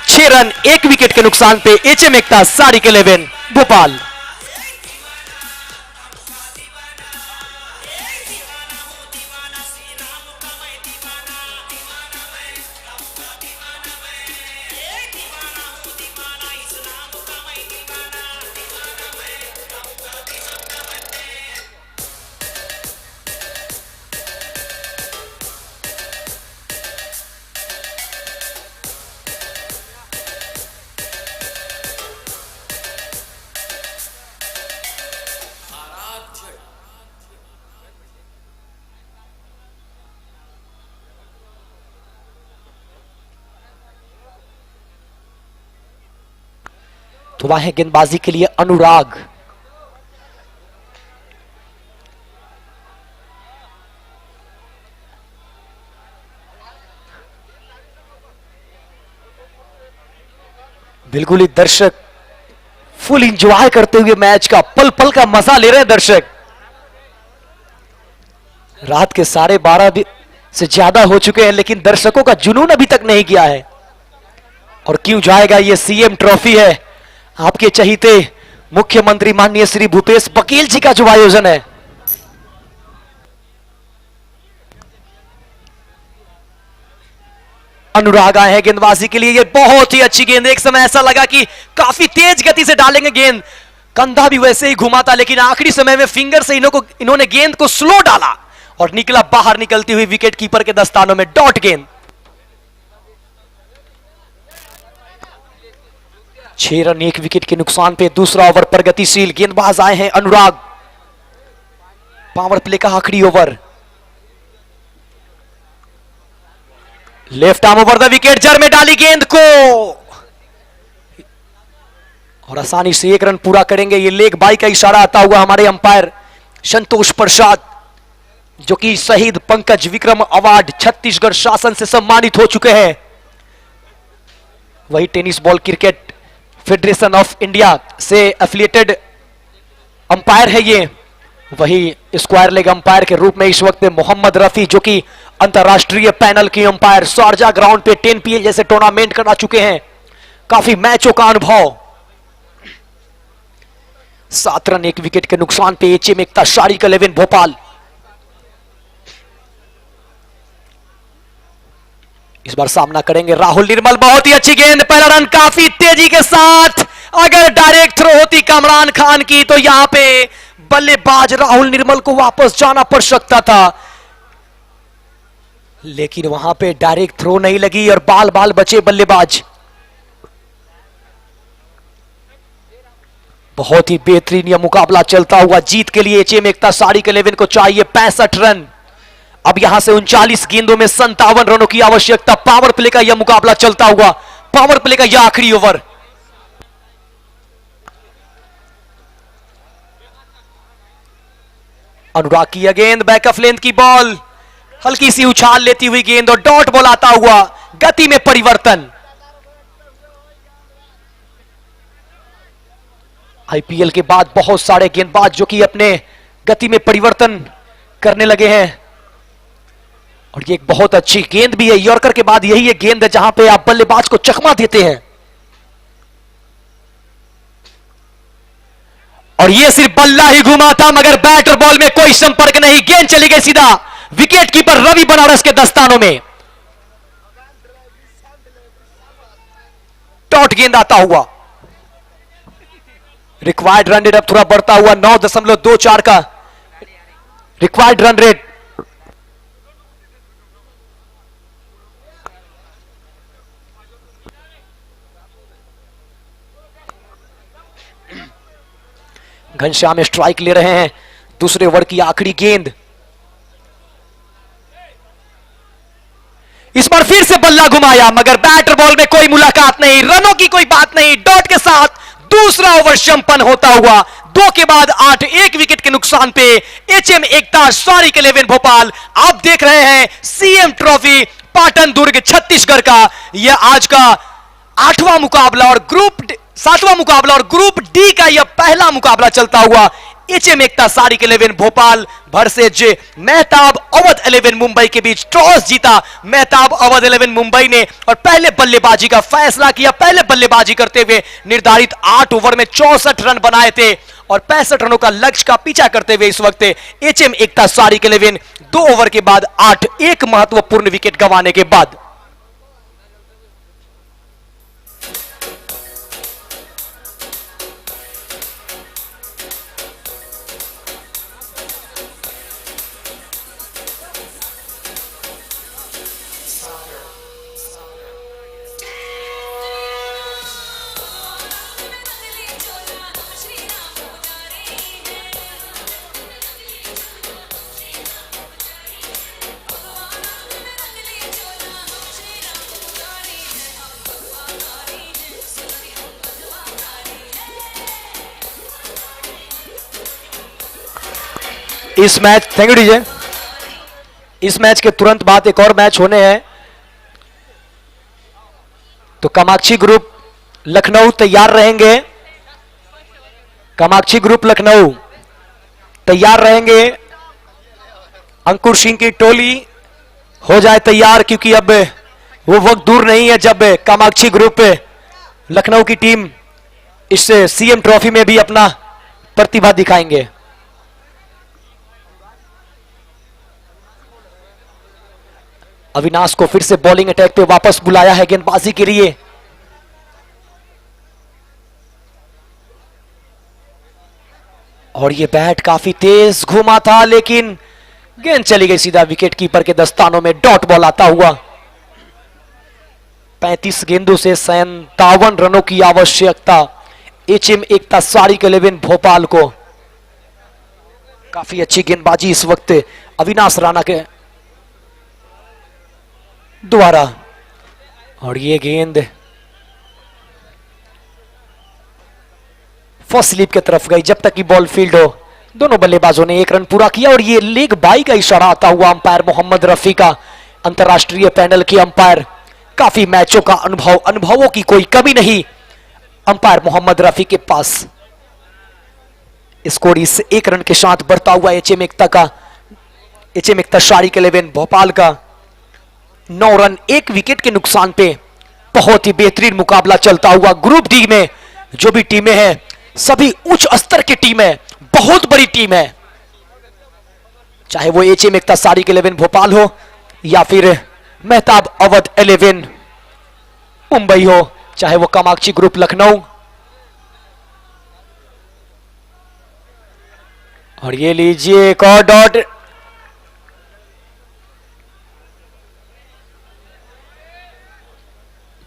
6 रन 1 विकेट के नुकसान पे एचएम एकता सारिक 11 भोपाल। तो वह है गेंदबाजी के लिए अनुराग। बिल्कुल ही दर्शक फुल एंजॉय करते हुए मैच का, पल पल का मजा ले रहे हैं दर्शक। रात के 12:30 से ज्यादा हो चुके हैं, लेकिन दर्शकों का जुनून अभी तक नहीं गया है। और क्यों जाएगा, ये सीएम ट्रॉफी है, आपके चहीते मुख्यमंत्री माननीय श्री भूपेश बघेल जी का जो आयोजन है। अनुराग आए हैं गेंदबाजी के लिए। ये बहुत ही अच्छी गेंद, एक समय ऐसा लगा कि काफी तेज गति से डालेंगे गेंद, कंधा भी वैसे ही घुमा था, लेकिन आखिरी समय में फिंगर से इन्होंने गेंद को स्लो डाला और निकला बाहर, निकलती हुई विकेट कीपर के दस्तानों में डॉट गेंद। 6 रन 1 विकेट के नुकसान पे दूसरा ओवर प्रगतिशील। गेंदबाज आए हैं अनुराग। पावर प्ले का आखिरी over, left arm over the wicket, जर में डाली गेंद को और आसानी से 1 रन पूरा करेंगे। ये लेग बाई का इशारा आता हुआ हमारे अंपायर संतोष प्रसाद जो कि शहीद पंकज विक्रम अवार्ड छत्तीसगढ़ शासन से सम्मानित हो चुके हैं। वही tennis ball cricket federation of India से एफिलिएटेड अंपायर है ये। वही स्क्वायर लेग अंपायर के रूप में इस वक्त मोहम्मद रफी जो कि अंतरराष्ट्रीय पैनल के अंपायर शारजा ग्राउंड पे 10PL जैसे टूर्नामेंट करा चुके हैं। काफी मैचों का अनुभव। 7 रन 1 विकेट के नुकसान पे HM एकता शारिक 11 भोपाल। इस बार सामना करेंगे राहुल निर्मल। बहुत ही अच्छी गेंद, पहला रन काफी तेजी के साथ। अगर डायरेक्ट थ्रो होती कामरान खान की तो यहां पे बल्लेबाज राहुल निर्मल को वापस जाना पड़ सकता था, लेकिन वहां पे डायरेक्ट थ्रो नहीं लगी और बाल बाल बचे बल्लेबाज। बहुत ही बेहतरीन यह मुकाबला चलता हुआ। जीत के लिए HM एकता शारिक 11 को चाहिए 65 रन। अब यहां से 39 गेंदों में 57 रनों की आवश्यकता। पावर प्ले का यह मुकाबला चलता हुआ, पावर प्ले का यह आखिरी ओवर। अनुराग की यह गेंद, बैक ऑफ लेंथ की बॉल, हल्की सी उछाल लेती हुई गेंद और डॉट बॉल आता हुआ। गति में परिवर्तन। IPL के बाद बहुत सारे गेंदबाज जो कि अपने गति में परिवर्तन करने लगे हैं और ये एक बहुत अच्छी गेंद भी है। यॉर्कर के बाद यही एक गेंद है जहां पे आप बल्लेबाज को चकमा देते हैं और ये सिर्फ बल्ला ही घुमा था मगर बैट और बॉल में कोई संपर्क नहीं। गेंद चली गई सीधा विकेट कीपर रवि बनारस के दस्तानों में। डॉट गेंद आता हुआ। रिक्वायर्ड रन रेट अब थोड़ा बढ़ता हुआ 9.24 का required run rate. Ghanshyam strike ले रहे हैं। दूसरे ओवर की आखिरी गेंद। इस बार फिर से बल्ला घुमाया मगर बैट और बॉल में कोई मुलाकात नहीं, रनों की कोई बात नहीं। डॉट के साथ दूसरा ओवर संपन्न होता हुआ 2 के बाद 8, 1 विकेट के नुकसान पे HM एकता शारिक 11 भोपाल। आप देख रहे हैं CM ट्रॉफी पाटन दुर्ग छत्तीसगढ़ का यह आज का 8वां मुकाबला और 7वां मुकाबला और ग्रुप डी का यह पहला मुकाबला चलता हुआ। HM एकता शारिक 11 भोपाल वर्सेज मेहताब अवध 11 मुंबई के बीच टॉस जीता मेहताब अवध 11 मुंबई ने और पहले बल्लेबाजी का फैसला किया। पहले बल्लेबाजी करते हुए निर्धारित 8 ओवर में 64 रन बनाए थे और 65 रनों का लक्ष्य का पीछा करते हुए इस वक्त HM एकता शारिक 11 2 ओवर के बाद 8, एक महत्वपूर्ण विकेट गंवाने के बाद। इस मैच, थैंक यू डीजे, इस मैच के तुरंत बाद एक और मैच होने हैं तो कामाक्षी ग्रुप लखनऊ तैयार रहेंगे। कामाक्षी ग्रुप लखनऊ तैयार रहेंगे। अंकुर सिंह की टोली हो जाए तैयार क्योंकि अब वो वक्त दूर नहीं है जब कामाक्षी ग्रुप लखनऊ की टीम इस CM ट्रॉफी में भी अपना प्रतिभा दिखाएंगे। अविनाश को फिर से बॉलिंग अटैक पे वापस बुलाया है गेंदबाजी के लिए। और ये बैट काफी तेज घूमा था लेकिन गेंद चली गई सीधा विकेट कीपर के दस्तानों में। डॉट बॉल आता हुआ। 35 गेंदों से 57 रनों की आवश्यकता HM एकता शारिक 11 भोपाल को। काफी अच्छी गेंदबाजी इस वक्त अविनाश राणा के द्वारा और ये गेंद फर्स्ट स्लिप की तरफ गई। जब तक की बॉल फील्ड हो दोनों बल्लेबाजों ने 1 रन पूरा किया और ये लेग बाई का इशारा आता हुआ अंपायर मोहम्मद रफी का, अंतरराष्ट्रीय पैनल के अंपायर, काफी मैचों का अनुभवों की कोई कमी नहीं अंपायर मोहम्मद रफी के पास। स्कोर इस 1 रन के साथ बढ़ता हुआ एचएम एकता शारिक 11 भोपाल का 9 रन 1 विकेट के नुकसान पे। बहुत ही बेहतरीन मुकाबला चलता हुआ ग्रुप डी में जो भी टीमें हैं सभी उच्च स्तर की टीम है, बहुत बड़ी टीम है, चाहे वो एचएम एकता शारिक 11 भोपाल हो या फिर मेहताब अवध 11 मुंबई हो, चाहे वो कामाक्षी ग्रुप लखनऊ। और ये लीजिए एक और डॉट,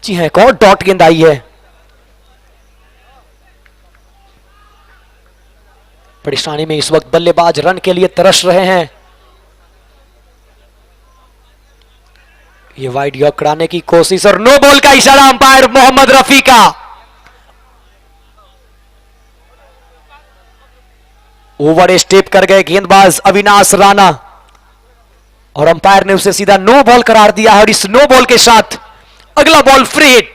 जी है एक और डॉट गेंद आई है। परेशानी में इस वक्त बल्लेबाज रन के लिए तरस रहे हैं। ये वाइड यॉर्क कराने की कोशिश और नो बॉल का इशारा अंपायर मोहम्मद रफी का। ओवर स्टेप कर गए गेंदबाज अविनाश राणा और अंपायर ने उसे सीधा नो बॉल करार दिया है और इस नो बॉल के साथ अगला बॉल फ्री हिट।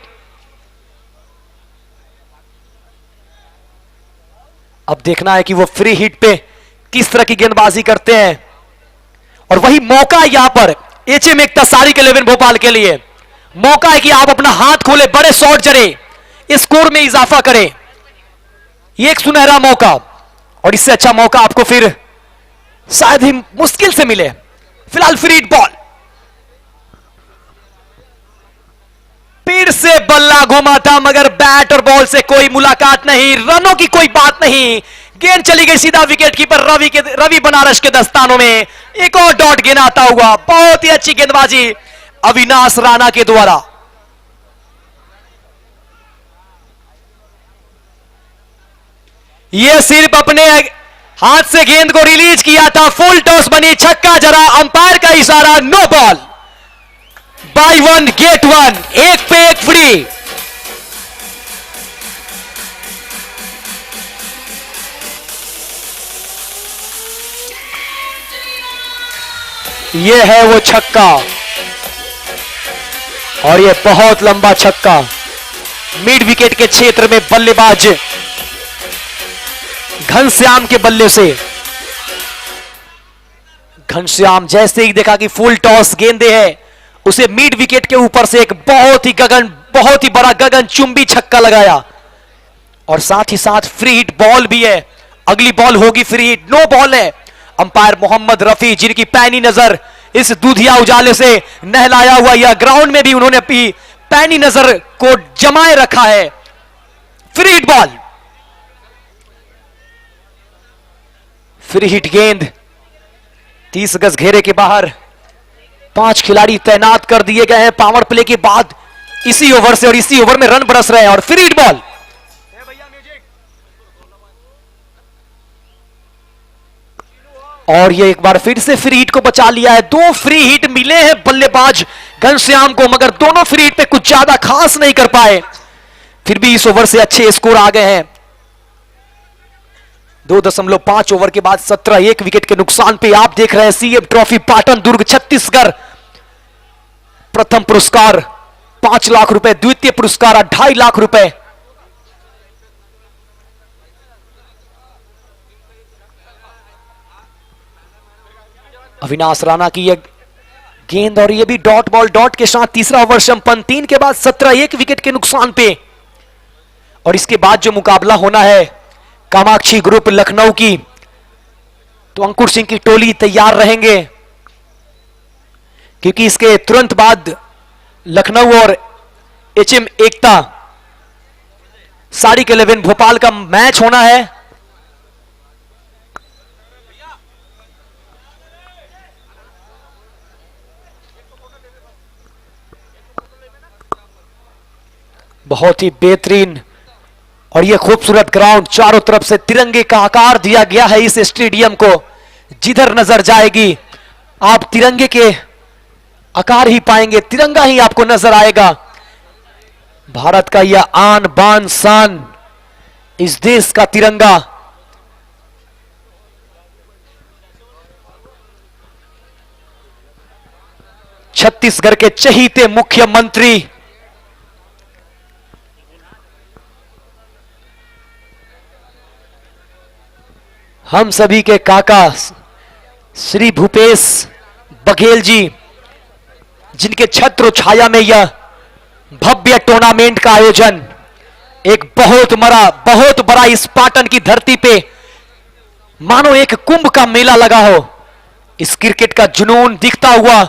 अब देखना है कि वो फ्री हिट पे किस तरह की गेंदबाजी करते हैं और वही मौका यहां पर एचएम एकता शारिक 11 भोपाल के लिए मौका है कि आप अपना हाथ खोले, बड़े शॉट जड़े, स्कोर में इजाफा करें। ये एक सुनहरा मौका और इससे अच्छा मौका आपको फिर शायद ही मुश्किल से मिले। फिलहाल फ्री हिट बॉल, फिर से बल्ला घुमा था मगर बैट और बॉल से कोई मुलाकात नहीं, रनों की कोई बात नहीं। गेंद चली गई सीधा विकेट कीपर रवि बनारस के दस्तानों में। एक और डॉट गेंद आता हुआ, बहुत ही अच्छी गेंदबाजी अविनाश राणा के द्वारा। यह सिर्फ अपने हाथ से गेंद को रिलीज किया था, फुल टॉस बनी, छक्का जरा, अंपायर का इशारा, नो बॉल। बाय 1 गेट 1, एक पे एक फ्री। यह है वो छक्का और यह बहुत लंबा छक्का मिड विकेट के क्षेत्र में बल्लेबाज घनश्याम के बल्ले से। घनश्याम जैसे ही देखा कि फुल टॉस गेंदे है, उसे मिड विकेट के ऊपर से एक बहुत ही बड़ा गगन चुंबी छक्का लगाया और साथ ही साथ फ्री हिट बॉल भी है। अगली बॉल होगी फ्री हिट, नो बॉल है। अंपायर मोहम्मद रफी जिनकी पैनी नजर इस दूधिया उजाले से नहलाया हुआ यह ग्राउंड में भी उन्होंने अपनी पैनी नजर को जमाए रखा है। Free hit ball, free hit गेंद 30 गज घेरे के बाहर 5 खिलाड़ी तैनात कर दिए गए हैं पावर प्ले के बाद इसी ओवर से और इसी ओवर में रन बरस रहे हैं और फ्री हिट बॉल। और ये एक बार फिर से फ्री हिट को बचा लिया है। 2 फ्री हिट मिले हैं बल्लेबाज घनश्याम को मगर दोनों फ्री हिट पे कुछ ज्यादा खास नहीं कर पाए, फिर भी इस ओवर से अच्छे स्कोर आ गए हैं। 2.5 ओवर के बाद 17 विकेट के नुकसान पे आप देख रहे हैं सीएम ट्रॉफी पाटन दुर्ग छत्तीसगढ़। प्रथम पुरस्कार 5 लाख रुपए, द्वितीय पुरस्कार 2.5 लाख रुपए। अविनाश राणा की यह गेंद और यह भी डॉट बॉल, डॉट के साथ तीसरा ओवर संपन्न। 3 के बाद 17 विकेट के नुकसान पे और इसके बाद जो मुकाबला होना है कामाक्षी ग्रुप लखनऊ की, तो अंकुर सिंह की टोली तैयार रहेंगे क्योंकि इसके तुरंत बाद लखनऊ और एचएम एकता शारिक 11 भोपाल का मैच होना है। बहुत ही बेहतरीन और यह खूबसूरत ग्राउंड, चारों तरफ से तिरंगे का आकार दिया गया है इस स्टेडियम को। जिधर नजर जाएगी आप तिरंगे के आकार ही पाएंगे, तिरंगा ही आपको नजर आएगा। भारत का यह आन बान शान, इस देश का तिरंगा छत्तीसगढ़ के चहीते मुख्यमंत्री हम सभी के काका श्री भूपेश बघेल जी, जिनके छत्र छाया में यह भव्य टूर्नामेंट का आयोजन एक बहुत बड़ा इस पाटन की धरती पे मानो एक कुंभ का मेला लगा हो। इस क्रिकेट का जुनून दिखता हुआ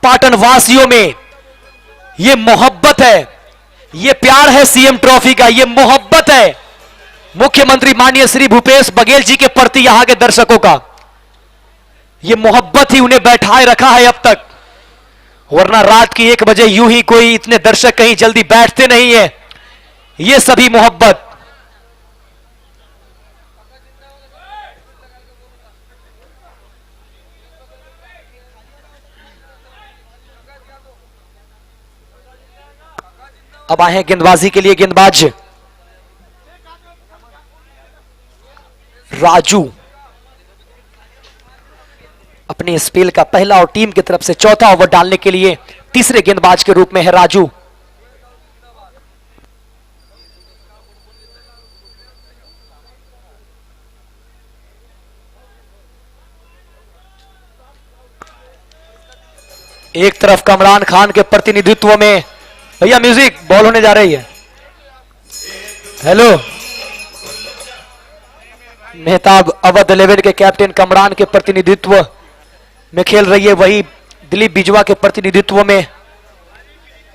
पाटन वासियों में यह मोहब्बत है, यह प्यार है सीएम ट्रॉफी का, यह मोहब्बत है मुख्यमंत्री माननीय श्री भूपेश बघेल जी के प्रति यहां के दर्शकों का। यह मोहब्बत ही उन्हें बैठाए रखा है अब तक, वरना रात की 1 बजे यूं ही कोई इतने दर्शक कहीं जल्दी बैठते नहीं है। यह सभी मोहब्बत। अब आए हैं गेंदबाजी के लिए गेंदबाज राजू। अपने स्पेल का पहला और टीम की तरफ से चौथा ओवर डालने के लिए तीसरे गेंदबाज के रूप में है राजू। एक तरफ कमरान खान के प्रतिनिधित्व में, भैया म्यूजिक बॉल होने जा रही है। हेलो, मेहताब अवध 11 के कैप्टन कमरान के प्रतिनिधित्व में खेल रही है, वही दिलीप बिजवा के प्रतिनिधित्व में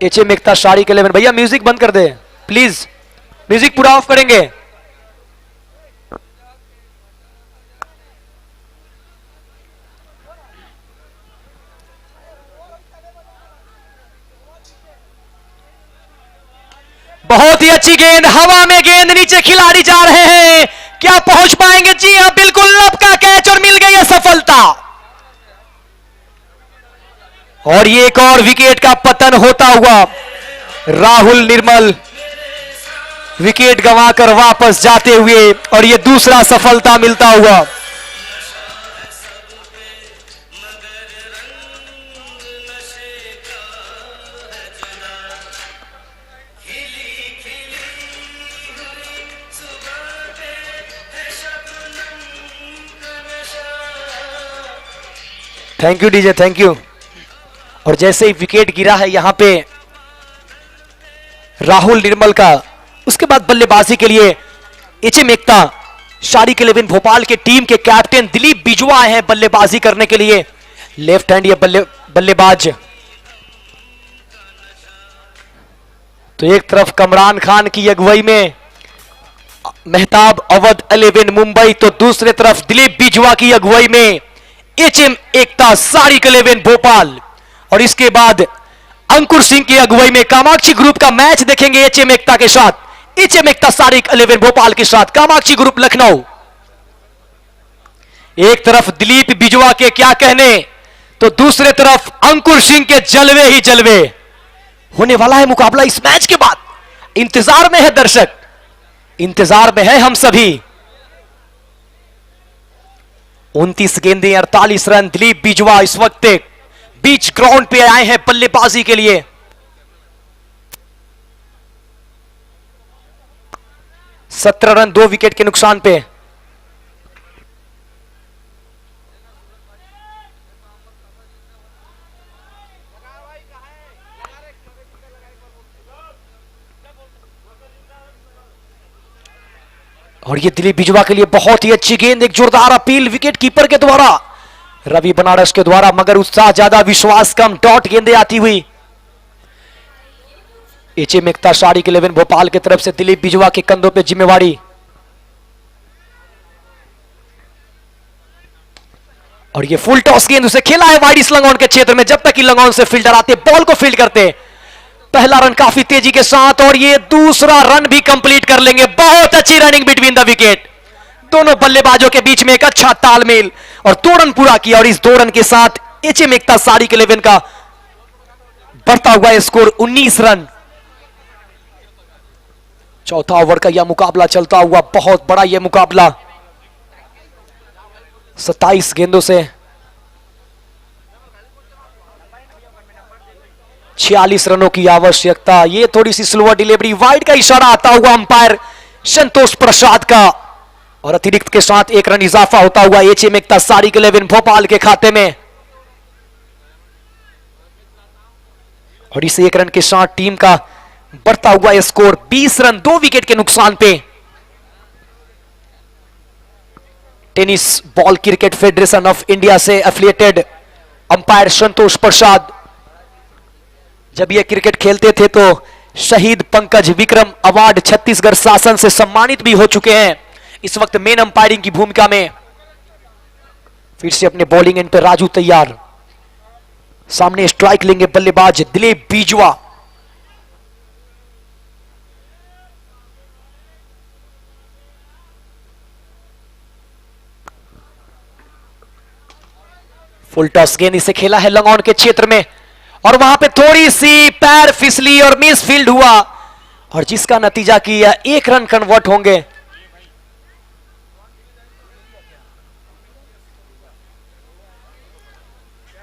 एचएम एकता साड़ी के 11। भैया म्यूजिक बंद कर दे प्लीज, म्यूजिक पूरा ऑफ करेंगे। बहुत ही अच्छी गेंद, हवा में गेंद, नीचे खिलाड़ी जा रहे हैं, क्या पहुंच पाएंगे? जी हां बिल्कुल, लब का कैच और मिल गई है सफलता। और ये एक और विकेट का पतन होता हुआ राहुल निर्मल विकेट गंवाकर वापस जाते हुए, और ये दूसरा सफलता मिलता हुआ। Thank you DJ, thank you. और जैसे ही विकेट गिरा है यहां पे राहुल निर्मल का, उसके बाद बल्लेबाजी के लिए एचएम एकता साड़ी के 11 भोपाल के टीम के कैप्टन दिलीप बिजवा आए हैं बल्लेबाजी करने के लिए। लेफ्ट हैंड ये बल्लेबाज। तो एक तरफ कमरान खान की अगुवाई में मेहताब अवध 11 मुंबई, तो दूसरे तरफ दिलीप बिजवा की अगुवाई में एचएम एकता साड़ी के 11 भोपाल। और इसके बाद अंकुर सिंह की अगुवाई में कामाक्षी ग्रुप का मैच देखेंगे एचएम एकता के साथ, एचएम एकता साड़ी 11 भोपाल के साथ कामाक्षी ग्रुप लखनऊ। एक तरफ दिलीप बिजवा के क्या कहने, तो दूसरे तरफ अंकुर सिंह के जलवे ही जलवे। होने वाला है मुकाबला इस मैच के बाद। इंतजार में है दर्शक, इंतजार में है हम सभी। 29 गेंदें 48 रन। दिलीप बिजवा इस वक्त बीच ग्राउंड पे आए हैं बल्लेबाजी के लिए। सत्रह रन 2 विकेट के नुकसान पे। और ये दिलीप बिजवा के लिए बहुत ही अच्छी गेंद, एक जोरदार अपील विकेट कीपर के द्वारा, रवि बनारस के द्वारा, मगर उत्साह ज्यादा विश्वास कम। डॉट गेंदें आती हुई एचएम एकता साड़ी के 11 भोपाल की तरफ से दिलीप बिजवा के कंधों पे जिम्मेवारी। और ये फुल टॉस गेंद उसे खेला है वाइड इस लंगॉन के क्षेत्र में। जब तक कि लंगॉन से फील्डर आते बॉल को फील्ड करते, पहला रन काफी तेजी के साथ, और ये दूसरा रन भी कंप्लीट कर लेंगे। बहुत अच्छी रनिंग बिटवीन द विकेट, दोनों बल्लेबाजों के बीच में एक अच्छा तालमेल, और 2 रन पूरा किया। और इस 2 रन के साथ एचएम एकता साड़ी के 11 का बढ़ता हुआ स्कोर 19 रन। चौथा ओवर का यह मुकाबला चलता हुआ, बहुत बड़ा यह मुकाबला। 27 गेंदों से 46 रनों की आवश्यकता। ये थोड़ी सी स्लोअर डिलीवरी, वाइड का इशारा आता हुआ अंपायर संतोष प्रसाद का, और अतिरिक्त के साथ 1 रन इजाफा होता हुआ एचएम एकता सारिक 11 भोपाल के खाते में। और इस 1 रन के साथ टीम का बढ़ता हुआ स्कोर 20 रन 2 विकेट के नुकसान पे। Tennis ball cricket federation of India से एफिलिएटेड अंपायर संतोष प्रसाद जब ये क्रिकेट खेलते थे तो शहीद पंकज विक्रम अवार्ड छत्तीसगढ़ शासन से सम्मानित भी हो चुके हैं। इस वक्त मेन अंपायरिंग की भूमिका में। फिर से अपने बॉलिंग एंड पे राजू तैयार, सामने स्ट्राइक लेंगे बल्लेबाज दिलीप बीजवा। फुल टॉस गेंद इसे खेला है लंग ऑन के क्षेत्र में, और वहां पे थोड़ी सी पैर फिसली और मिस फील्ड हुआ, और जिसका नतीजा कि 1 रन कन्वर्ट होंगे।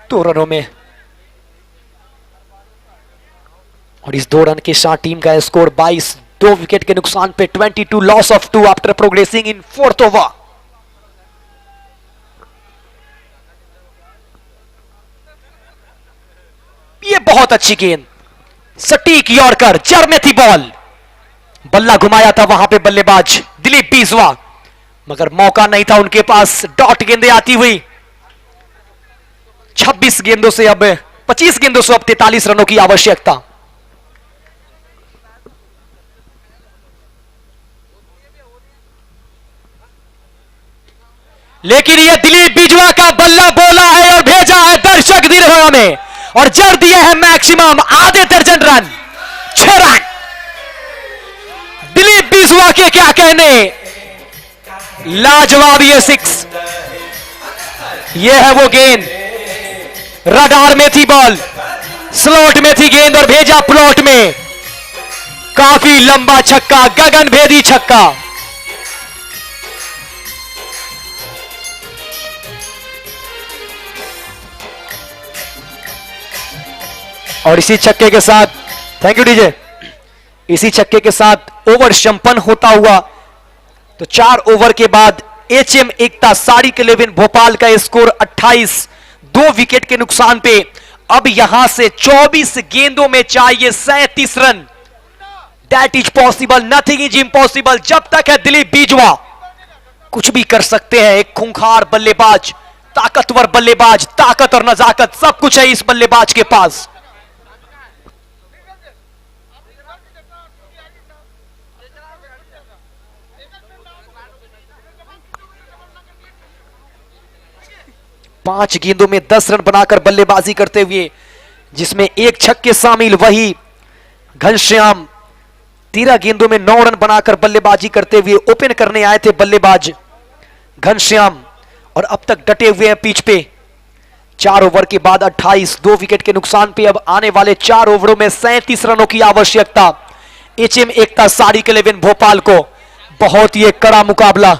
दो रनों में, और इस 2 रन के साथ टीम का स्कोर 22, 2 विकेट के नुकसान पे 22 loss of 2 after progressing in 4th over. ये बहुत अच्छी गेंद, सटीक यॉर्कर, जड़ में थी बॉल, बल्ला घुमाया था वहां पे बल्लेबाज दिलीप बीजवा, मगर मौका नहीं था उनके पास। डॉट गेंदें आती हुई 26 गेंदों से अब 25 गेंदों से अब 43 रनों की आवश्यकता। लेकिन यह दिलीप बीजवा का बल्ला बोला है और भेजा है दर्शक दीर्घा में, और जड़ दिए हैं मैक्सिमम आधे दर्जन रन, 6 रन। दिलीप बीजवा के क्या कहने, लाजवाब ये 6। ये है वो गेंद, रडार में थी बॉल, स्लॉट में थी गेंद और भेजा प्लॉट में। काफी लंबा छक्का, गगन भेदी छक्का। और इसी छक्के के साथ, थैंक यू डीजे, इसी छक्के के साथ ओवर संपन्न होता हुआ तो 4 ओवर के बाद एचएम एकता सारिक 11 भोपाल का स्कोर 28, 2 विकेट के नुकसान पे। अब यहां से 24 गेंदों में चाहिए 37 run. That is possible, nothing is impossible. जब तक है दिलीप बीजवा, कुछ भी कर सकते हैं। एक खूंखार बल्लेबाज, ताकतवर बल्लेबाज, ताकत और नजाकत सब कुछ है इस बल्लेबाज के पास। पांच गेंदों में 10 रन बनाकर बल्लेबाजी करते हुए, जिसमें 1 छक्के शामिल, वही घनश्याम 13 गेंदों में 9 रन बनाकर बल्लेबाजी करते हुए ओपन करने आए थे बल्लेबाज घनश्याम, और अब तक डटे हुए हैं पिच पे। 4 ओवर के बाद 28, 2 विकेट के नुकसान पे अब आने वाले 4 ओवरों में 37 रनों की आवश्यकता। एचएम एकता सारिक 11 भोपाल को बहुत ही एक कड़ा मुकाबला।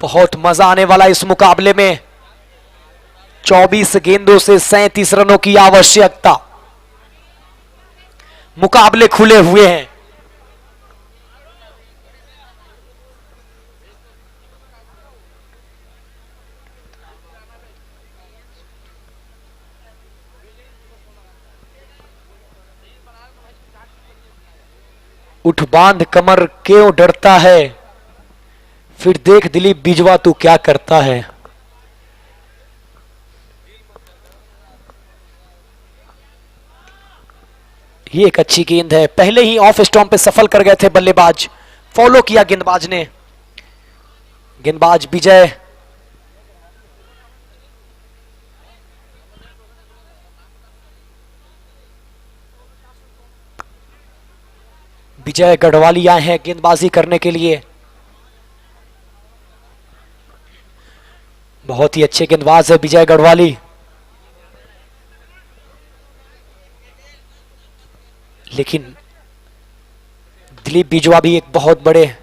बहुत मजा आने वाला इस मुकाबले में। 24 गेंदों से 37 रनों की आवश्यकता। मुकाबले खुले हुए हैं। उठ बांध कमर क्यों डरता है, फिर देख दिलीप बीजवा तू क्या करता है। ये एक अच्छी गेंद है, पहले ही ऑफ स्टॉम्प पे सफल कर गए थे बल्लेबाज, फॉलो किया गेंदबाज ने। गेंदबाज विजय गढ़वाली आए हैं गेंदबाजी करने के लिए। बहुत ही अच्छे गेंदबाज है विजय गढ़वाली। लेकिन दिलीप बीजवा भी एक बहुत बड़े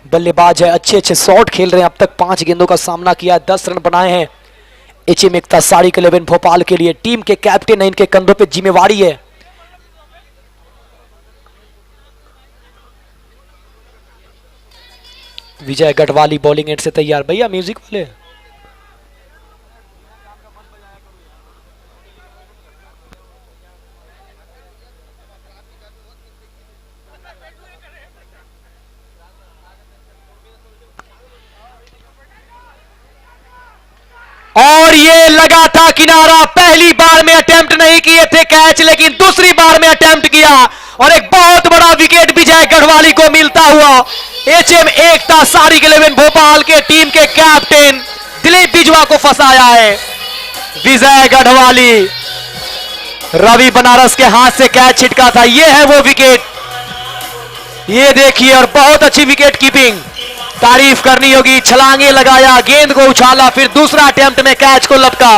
बल्लेबाज है, अच्छे अच्छे शॉट खेल रहे हैं। अब तक 5 गेंदों का सामना किया, 10 रन बनाए हैं। एचएम एकता सारिक 11 भोपाल के लिए। टीम के कैप्टन है, इनके कंधों पे जिम्मेवारी है। विजय गढ़वाली बॉलिंग एंड से तैयार। भैया म्यूजिक वाले और ये लगा था किनारा। पहली बार में अटेम्प्ट नहीं किए थे कैच, लेकिन दूसरी बार में अटेम्प्ट किया और एक बहुत बड़ा विकेट विजय गढ़वाली को मिलता हुआ। एचएम एकता सारिक 11 भोपाल के टीम के कैप्टन दिलीप बिजवा को फंसाया है। विजय गढ़वाली, रवि बनारस के हाथ से कैच छिटका था, ये है वो विकेट। ये देखिए, और बहुत अच्छी विकेट कीपिंग, तारीफ करनी होगी। छलांगे लगाया, गेंद को उछाला, फिर दूसरा अटेम्प्ट में कैच को लपका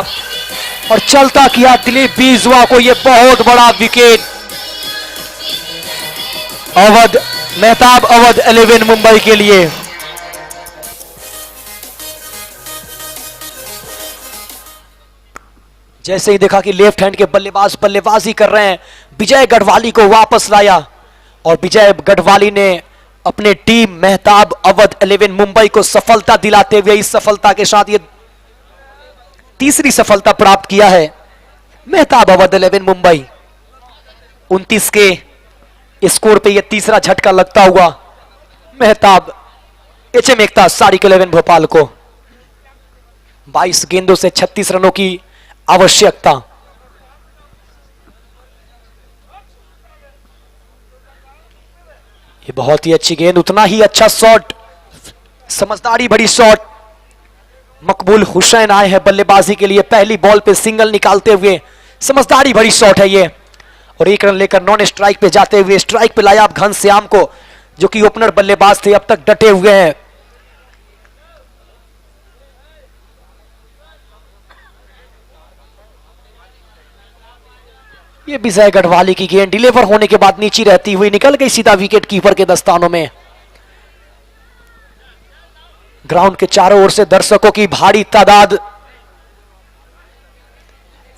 और चलता किया दिलीप बिजवा को। यह बहुत बड़ा विकेट। अवध मेहताब अवध 11 मुंबई के लिए। जैसे ही देखा कि लेफ्ट हैंड के बल्लेबाज बल्लेबाजी कर रहे हैं, विजय गढ़वाली को वापस लाया और विजय गढ़वाली ने अपने टीम मेहताब अवध 11 मुंबई को सफलता दिलाते हुए इस सफलता के साथ ये तीसरी सफलता प्राप्त किया है। मेहताब अवध 11 मुंबई 29 के स्कोर पे ये तीसरा झटका लगता हुआ मेहताब एचएम एकता सारिक 11 भोपाल को। 22 गेंदों से 36 रनों की आवश्यकता। ये बहुत ही अच्छी गेंद, उतना ही अच्छा शॉट, समझदारी भरी शॉट। मकबूल हुसैन आए हैं बल्लेबाजी के लिए। पहली बॉल पे सिंगल निकालते हुए समझदारी भरी शॉट है ये, और एक रन लेकर नॉन स्ट्राइक पे जाते हुए स्ट्राइक पे लाया आप घनश्याम को, जो कि ओपनर बल्लेबाज थे, अब तक डटे हुए हैं। ये विजय गढ़वाली की गेंद डिलीवर होने के बाद नीचे रहती हुई निकल गई सीधा विकेट कीपर के दस्तानों में। ग्राउंड के चारों ओर से दर्शकों की भारी तादाद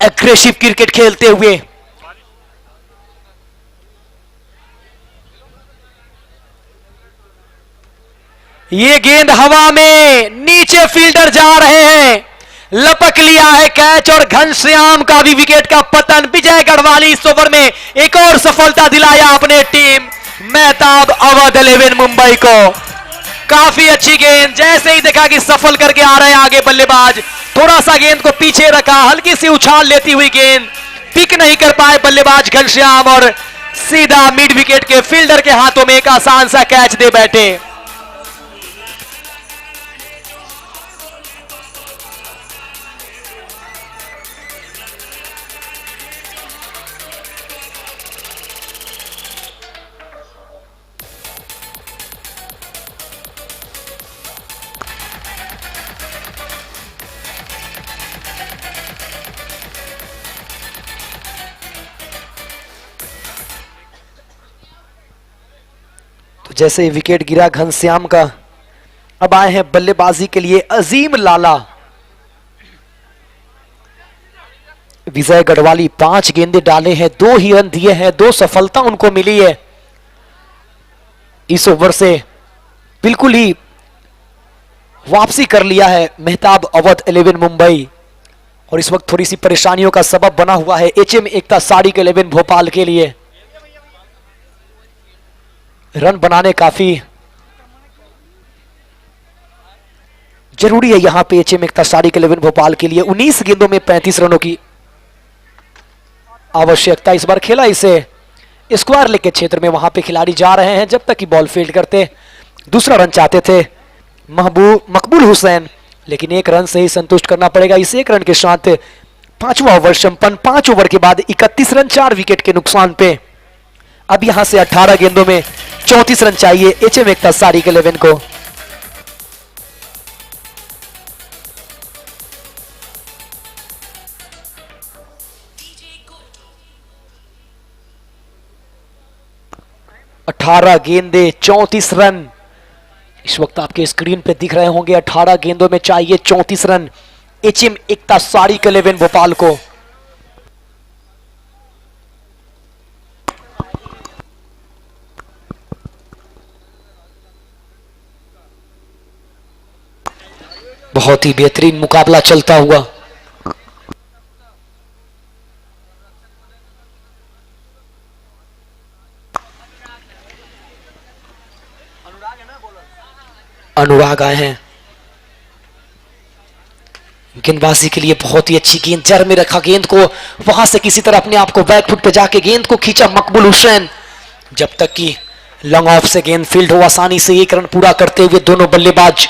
एग्रेसिव क्रिकेट खेलते हुए ये गेंद हवा में, नीचे फील्डर जा रहे हैं, लपक लिया है कैच और घनश्याम का भी विकेट का पतन। विजय गढ़वाली इस ओवर में एक और सफलता दिलाया अपने टीम मेहताब अवध 11 मुंबई को। काफी अच्छी गेंद, जैसे ही देखा कि सफल करके आ रहे हैं आगे बल्लेबाज, थोड़ा सा गेंद को पीछे रखा, हल्की सी उछाल लेती हुई गेंद पिक नहीं कर पाए बल्लेबाज घनश्याम और सीधा मिड विकेट के फील्डर के हाथों में एक आसान सा कैच दे बैठे। जैसे विकेट गिरा घनश्याम का, अब आए हैं बल्लेबाजी के लिए अजीम लाला। विजय गढ़वाली 5 गेंदे डाले हैं, 2 ही रन दिए हैं, 2 सफलता उनको मिली है। इस ओवर से बिल्कुल ही वापसी कर लिया है मेहताब अवध 11 मुंबई, और इस वक्त थोड़ी सी परेशानियों का सबब बना हुआ है एचएम एकता सारिक 11 भोपाल के लिए। रन बनाने काफी जरूरी है यहां पे एचएम एकता सारिक 11 भोपाल के लिए। 19 गेंदों में 35 रनों की आवश्यकता। इस बार खेला इसे स्क्वायर लेग के क्षेत्र में, वहां पे खिलाड़ी जा रहे हैं जब तक कि बॉल फील्ड करते। दूसरा रन चाहते थे मकबूल हुसैन, लेकिन 1 रन से ही संतुष्ट करना पड़ेगा। इस 1 रन के साथ 5वां ओवर संपन्न। 5 ओवर के बाद 31 रन 4 विकेट के नुकसान पे। अब यहां से 18 गेंदों में 34 रन चाहिए एचएम एकता सारिक 11 को। अठारह गेंदे 34 रन इस वक्त आपके स्क्रीन पे दिख रहे होंगे। 18 गेंदों में चाहिए 34 रन एचएम एकता साड़ी के 11 भोपाल को। बहुत ही बेहतरीन मुकाबला चलता हुआ। अनुराग आए हैं गेंदबाजी के लिए। बहुत ही अच्छी गेंद, जर में रखा गेंद को, वहां से किसी तरह अपने आप को बैकफुट पे जाके गेंद को खींचा मकबूल हुसैन। जब तक कि लॉन्ग ऑफ से गेंद फील्ड हो, आसानी से एक रन पूरा करते हुए दोनों बल्लेबाज।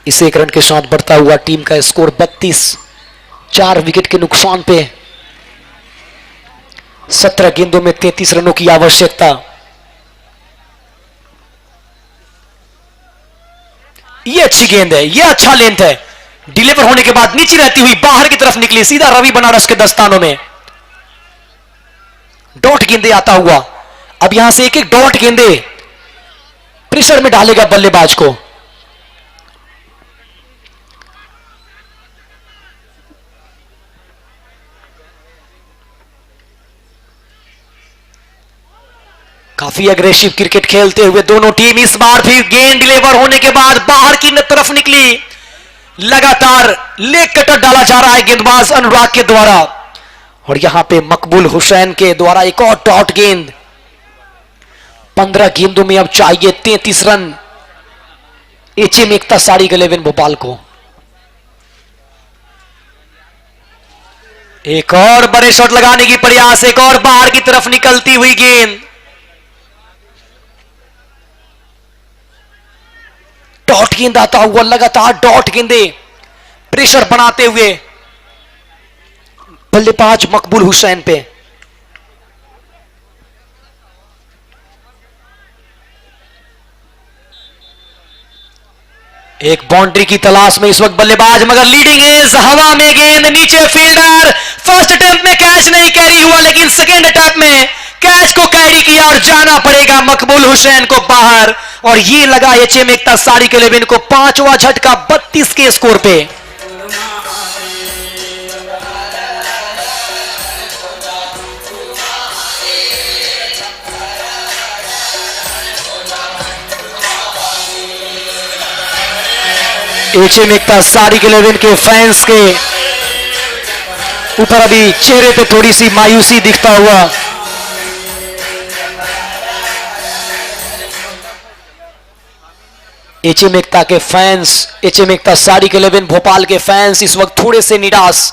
इस एक रन के साथ बढ़ता हुआ टीम का स्कोर 32, 4 विकेट के नुकसान पे 17 गेंदों में 33 रनों की आवश्यकता। ये अच्छी गेंद है, ये अच्छा लेंथ है। डिलीवर होने के बाद नीचे रहती हुई बाहर की तरफ निकली, सीधा रवि बनारस के दस्तानों में। डॉट गेंदे आता हुआ, अब यहां से एक एक डॉट गेंदे प्रेशर में डालेगा बल्लेबाज को। काफी अग्रेसिव क्रिकेट खेलते हुए दोनों टीम। इस बार भी गेंद डिलीवर होने के बाद बाहर की तरफ निकली, लगातार लेग कटर डाला जा रहा है गेंदबाज अनुराग के द्वारा। और यहां पे मकबूल हुसैन के द्वारा एक और डॉट गेंद। 15 गेंदों में अब चाहिए 33 रन एचएम एकता साड़ी 11 भोपाल को। एक और बड़े शॉट लगाने की प्रयास, एक और बाहर की तरफ निकलती हुई गेंद। डॉट गेंद आता हुआ, लगातार डॉट गेंदे प्रेशर बनाते हुए बल्लेबाज मकबूल हुसैन पे। एक बाउंड्री की तलाश में इस वक्त बल्लेबाज, मगर लीडिंग एज, हवा में गेंद, नीचे फील्डर। फर्स्ट अटेम्प्ट में कैच नहीं कैरी हुआ, लेकिन सेकेंड अटेम्प्ट में कैच को कैरी किया और जाना पड़ेगा मकबूल हुसैन को बाहर। और ये लगा एचएम एकता साड़ी के 11 को 5वां झटका 32 के स्कोर पे। एचएम एकता साड़ी के 11 के फैंस के ऊपर अभी चेहरे पे थोड़ी सी मायूसी दिखता हुआ। एचएम एकता के फैंस, एचएम एकता साड़ी के 11 भोपाल के फैंस इस वक्त थोड़े से निराश।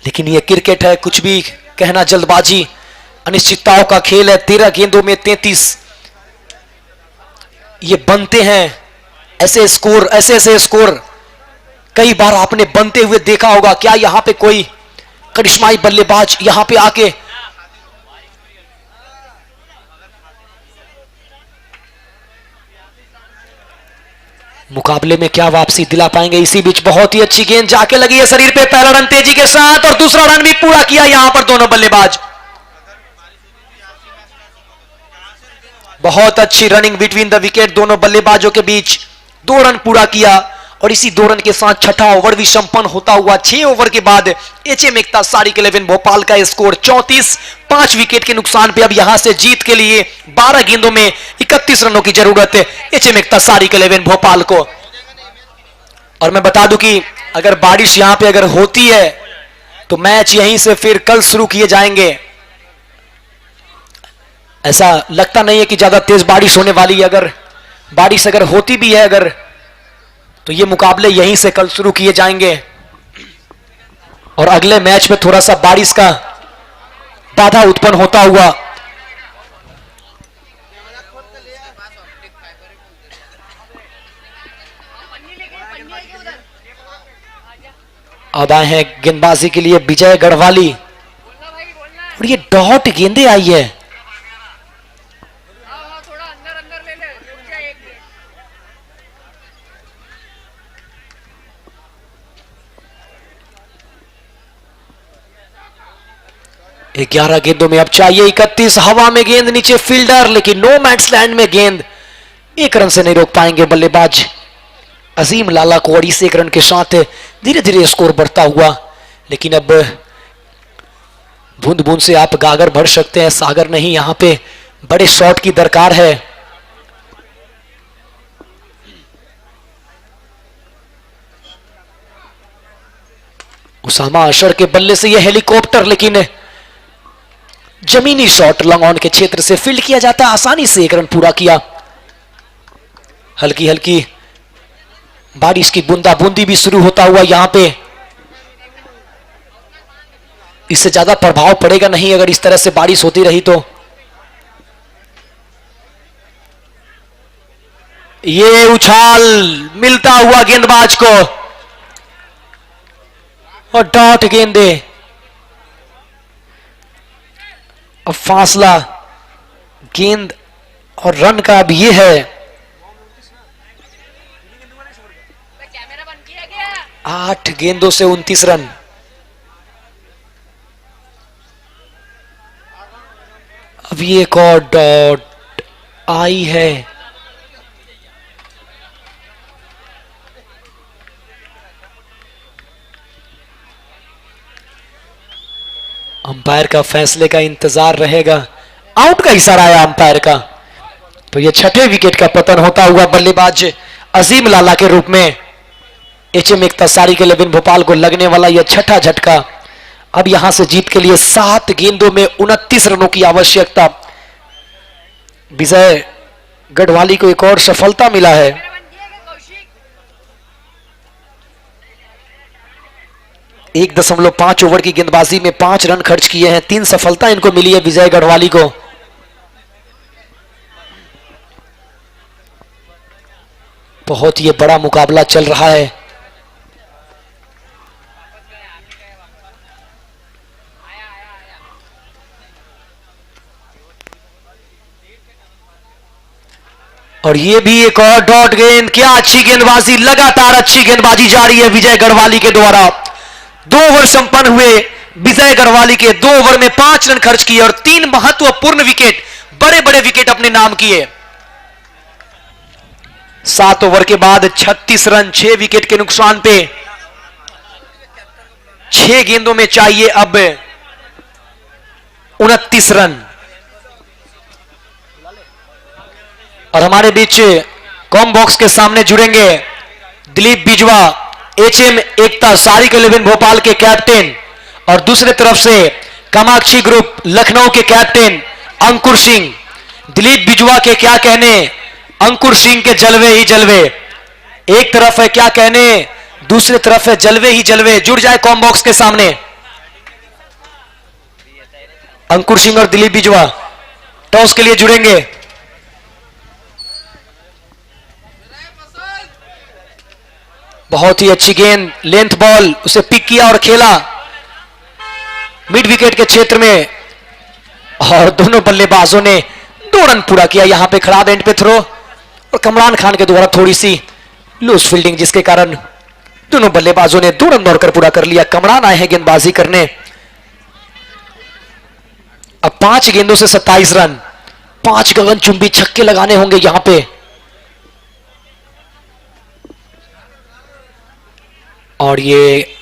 लेकिन ये क्रिकेट है, कुछ भी कहना जल्दबाजी, अनिश्चितताओं का खेल है। 13 गेंदों में 33 ये बनते हैं ऐसे स्कोर, ऐसे स्कोर कई बार आपने बनते हुए देखा होगा। क्या यहां पे कोई करिश्माई बल्लेबाज यहां पे आके मुकाबले में क्या वापसी दिला पाएंगे? इसी बीच बहुत ही अच्छी गेंद जाके लगी है शरीर पे, पहला रन तेजी के साथ और दूसरा रन भी पूरा किया यहां पर दोनों बल्लेबाज। बहुत अच्छी रनिंग बिटवीन द विकेट, दोनों बल्लेबाजों के बीच 2 रन पूरा किया और इसी 2 रन के साथ छठा ओवर भी संपन्न होता हुआ। 6 ओवर के बाद एचएम एकता साड़ी के 11 भोपाल का स्कोर 34, 5 विकेट के नुकसान पे अब यहां से जीत के लिए 12 गेंदों में 31 रनों की जरूरत है एचएम एकता साड़ी के 11 भोपाल को। और मैं बता दूं कि अगर बारिश यहां पे अगर होती है तो मैच यहीं से फिर कल शुरू किए जाएंगे। ऐसा लगता नहीं है कि ज्यादा तेज बारिश होने वाली है। अगर बारिश अगर होती भी है अगर, तो ये मुकाबले यहीं से कल शुरू किए जाएंगे और अगले मैच में थोड़ा सा बारिश का बाधा उत्पन्न होता हुआ अब आए हैं गेंदबाजी के लिए विजय गढ़वाली और ये डॉट गेंदे आई है। ग्यारह 11 गेंदों में अब चाहिए 31, हवा में गेंद, नीचे फील्डर, लेकिन नो मैच लैंड में गेंद एक रन से नहीं रोक पाएंगे बल्लेबाज अजीम लाला कोड़ी से। एक रन के साथ धीरे धीरे स्कोर बढ़ता हुआ, लेकिन अब बूंद बूंद से आप गागर भर सकते हैं, सागर नहीं। यहां पे बड़े शॉट की दरकार है। उसामा अशर के बल्ले से यह हेलीकॉप्टर, लेकिन जमीनी शॉट लॉन्ग ऑन के क्षेत्र से फील्ड किया जाता है। आसानी से एक रन पूरा किया। हल्की हल्की बारिश की बूंदा बूंदी भी शुरू होता हुआ यहां पे। इससे ज्यादा प्रभाव पड़ेगा नहीं अगर इस तरह से बारिश होती रही तो। ये उछाल मिलता हुआ गेंदबाज को और डॉट गेंदे। अब फासला गेंद और रन का अब ये है 8 गेंदों से 29 रन। अब ये एक और डॉट आई है। अंपायर का फैसले का इंतजार रहेगा। आउट का इशारा आया अंपायर का, तो यह छठे विकेट का पतन होता हुआ बल्लेबाज अजीम लाला के रूप में एचएम इख्तिसारी के लेविन भोपाल को लगने वाला यह छठा झटका। अब यहां से जीत के लिए 7 गेंदों में 29 रनों की आवश्यकता। विजय गढ़वाली को एक और सफलता मिला है। 1.5 ओवर की गेंदबाजी में 5 रन खर्च किए हैं। 3 सफलता इनको मिली है विजय गढ़वाली को। बहुत ही बड़ा मुकाबला चल रहा है। और ये भी एक और डॉट गेंद। क्या अच्छी गेंदबाजी, लगातार अच्छी गेंदबाजी जारी है विजय गढ़वाली के द्वारा। 2 ओवर संपन्न हुए विजय गढ़वाली के। 2 ओवर में 5 रन खर्च किए और 3 महत्वपूर्ण विकेट, बड़े बड़े विकेट अपने नाम किए। 7 ओवर के बाद 36 रन 6 विकेट के नुकसान पे। 6 गेंदों में चाहिए अब 29 रन। और हमारे बीच कॉम बॉक्स के सामने जुड़ेंगे दिलीप बिजवा, एचएम एकता सारी के लेविन भोपाल के कैप्टन, और दूसरे तरफ से कामाक्षी ग्रुप लखनऊ के कैप्टन अंकुर सिंह। दिलीप बिजवा के क्या कहने, अंकुर सिंह के जलवे ही जलवे। एक तरफ है क्या कहने, दूसरी तरफ है जलवे ही जलवे। जुड़ जाए कॉम बॉक्स के सामने अंकुर सिंह और दिलीप बिजवा टॉस के लिए जुड़ेंगे। बहुत ही अच्छी गेंद, लेंथ बॉल, उसे पिक किया और खेला मिड विकेट के क्षेत्र में, और दोनों बल्लेबाजों ने 2 रन पूरा किया। यहां पे खराब एंड पे थ्रो और कमरान खान के द्वारा थोड़ी सी लूज फील्डिंग, जिसके कारण दोनों बल्लेबाजों ने 2 रन दौड़कर पूरा कर लिया। कमरान आए हैं गेंदबाजी करने। अब 5 गेंदों से 27 रन, 5 गगनचुंबी छक्के लगाने होंगे यहां पे। और ये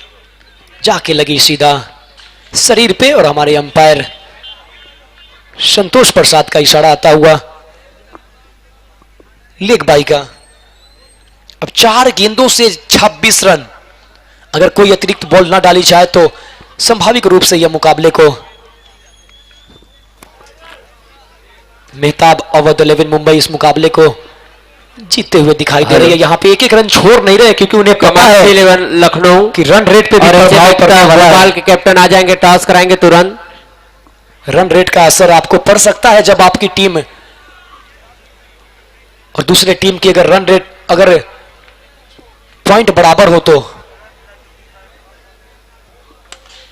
जाके लगी सीधा शरीर पे, और हमारे अंपायर संतोष प्रसाद का इशारा आता हुआ लेग बाई का। अब 4 गेंदों से 26 रन। अगर कोई अतिरिक्त बॉल ना डाली जाए तो संभाविक रूप से यह मुकाबले को मेहताब अवध 11 मुंबई इस मुकाबले को जीतते हुए दिखाई दे रही है। यहाँ पे एक रन छोड़ नहीं रहे, क्योंकि उन्हें पता है 11 लखनऊ कि रन रेट पे भी प्रभाव पड़ने वाला है। भोपाल के कैप्टन आ जाएंगे, टॉस कराएंगे तुरंत। रन रेट का असर आपको पड़ सकता है जब आपकी टीम और दूसरे टीम की अगर रन रेट, अगर पॉइंट बराबर हो तो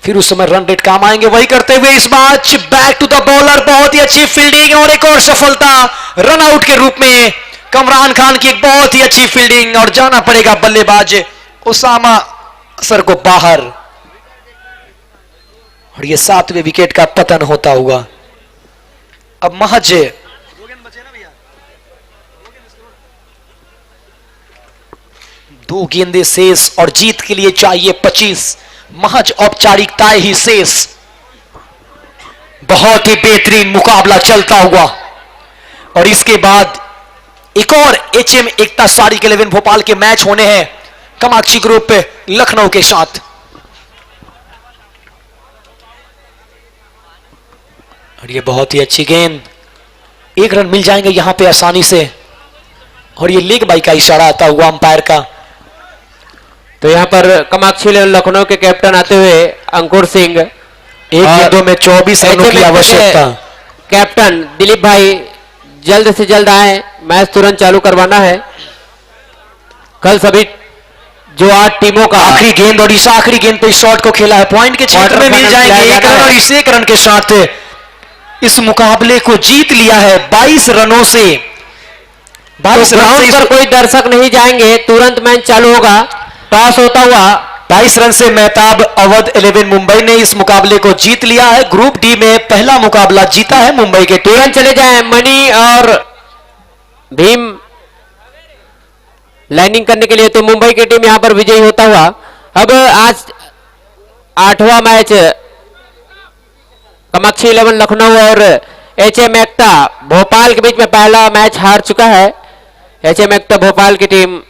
फिर उस समय रन रेट काम आएंगे। वही करते हुए इस match back to the bowler, बहुत ही अच्छी फील्डिंग और एक और सफलता रन आउट के रूप में। कमरान खान की एक बहुत ही अच्छी फील्डिंग और जाना पड़ेगा बल्लेबाज उसामा अशर को बाहर, और यह 7वें विकेट का पतन होता हुआ। अब महज 2 गेंदें शेष और जीत के लिए चाहिए 25। महज औपचारिकताएं ही शेष। बहुत ही बेहतरीन मुकाबला चलता हुआ और इसके बाद एक और HM एकता सारिक 11 भोपाल के मैच होने हैं कामाक्षी ग्रुप लखनऊ के साथ। और ये बहुत ही अच्छी गेंद, 1 रन मिल जाएंगे यहां पे आसानी से। और ये लेग बाई का इशारा आता हुआ अंपायर का। तो यहाँ पर कामाक्षी लखनऊ के कैप्टन आते हुए अंकुर सिंह, एक गेंदों में 24 रनों की आवश्यकता। कैप्टन दिलीप भाई जल्द से जल्द आए, मैच तुरंत चालू करवाना है। कल सभी जो 8 टीमों का आखिरी गेंद और इस आखिरी गेंद पे शॉट को खेला है, पॉइंट के क्षेत्र में मिल जाएंगे 1 रन और इस 1 रन के साथ इस मुकाबले को जीत लिया है 22 रनों से। 22 ग्राउंड पर कोई दर्शक नहीं जाएंगे, तुरंत मैच चालू होगा। टॉस होता हुआ 22 रन से मेहताब अवध 11 मुंबई ने इस मुकाबले को जीत लिया है। ग्रुप डी में पहला मुकाबला जीता है मुंबई के टीम। तुरंत चले जाएं मनी और भीम लैंडिंग करने के लिए। तो मुंबई की टीम यहां पर विजयी होता हुआ। अब आज 8वां मैच कामाक्षी 11 लखनऊ और HM एकता भोपाल के बीच में पहला मैच हार चुका है। HM एकता भोपाल की टीम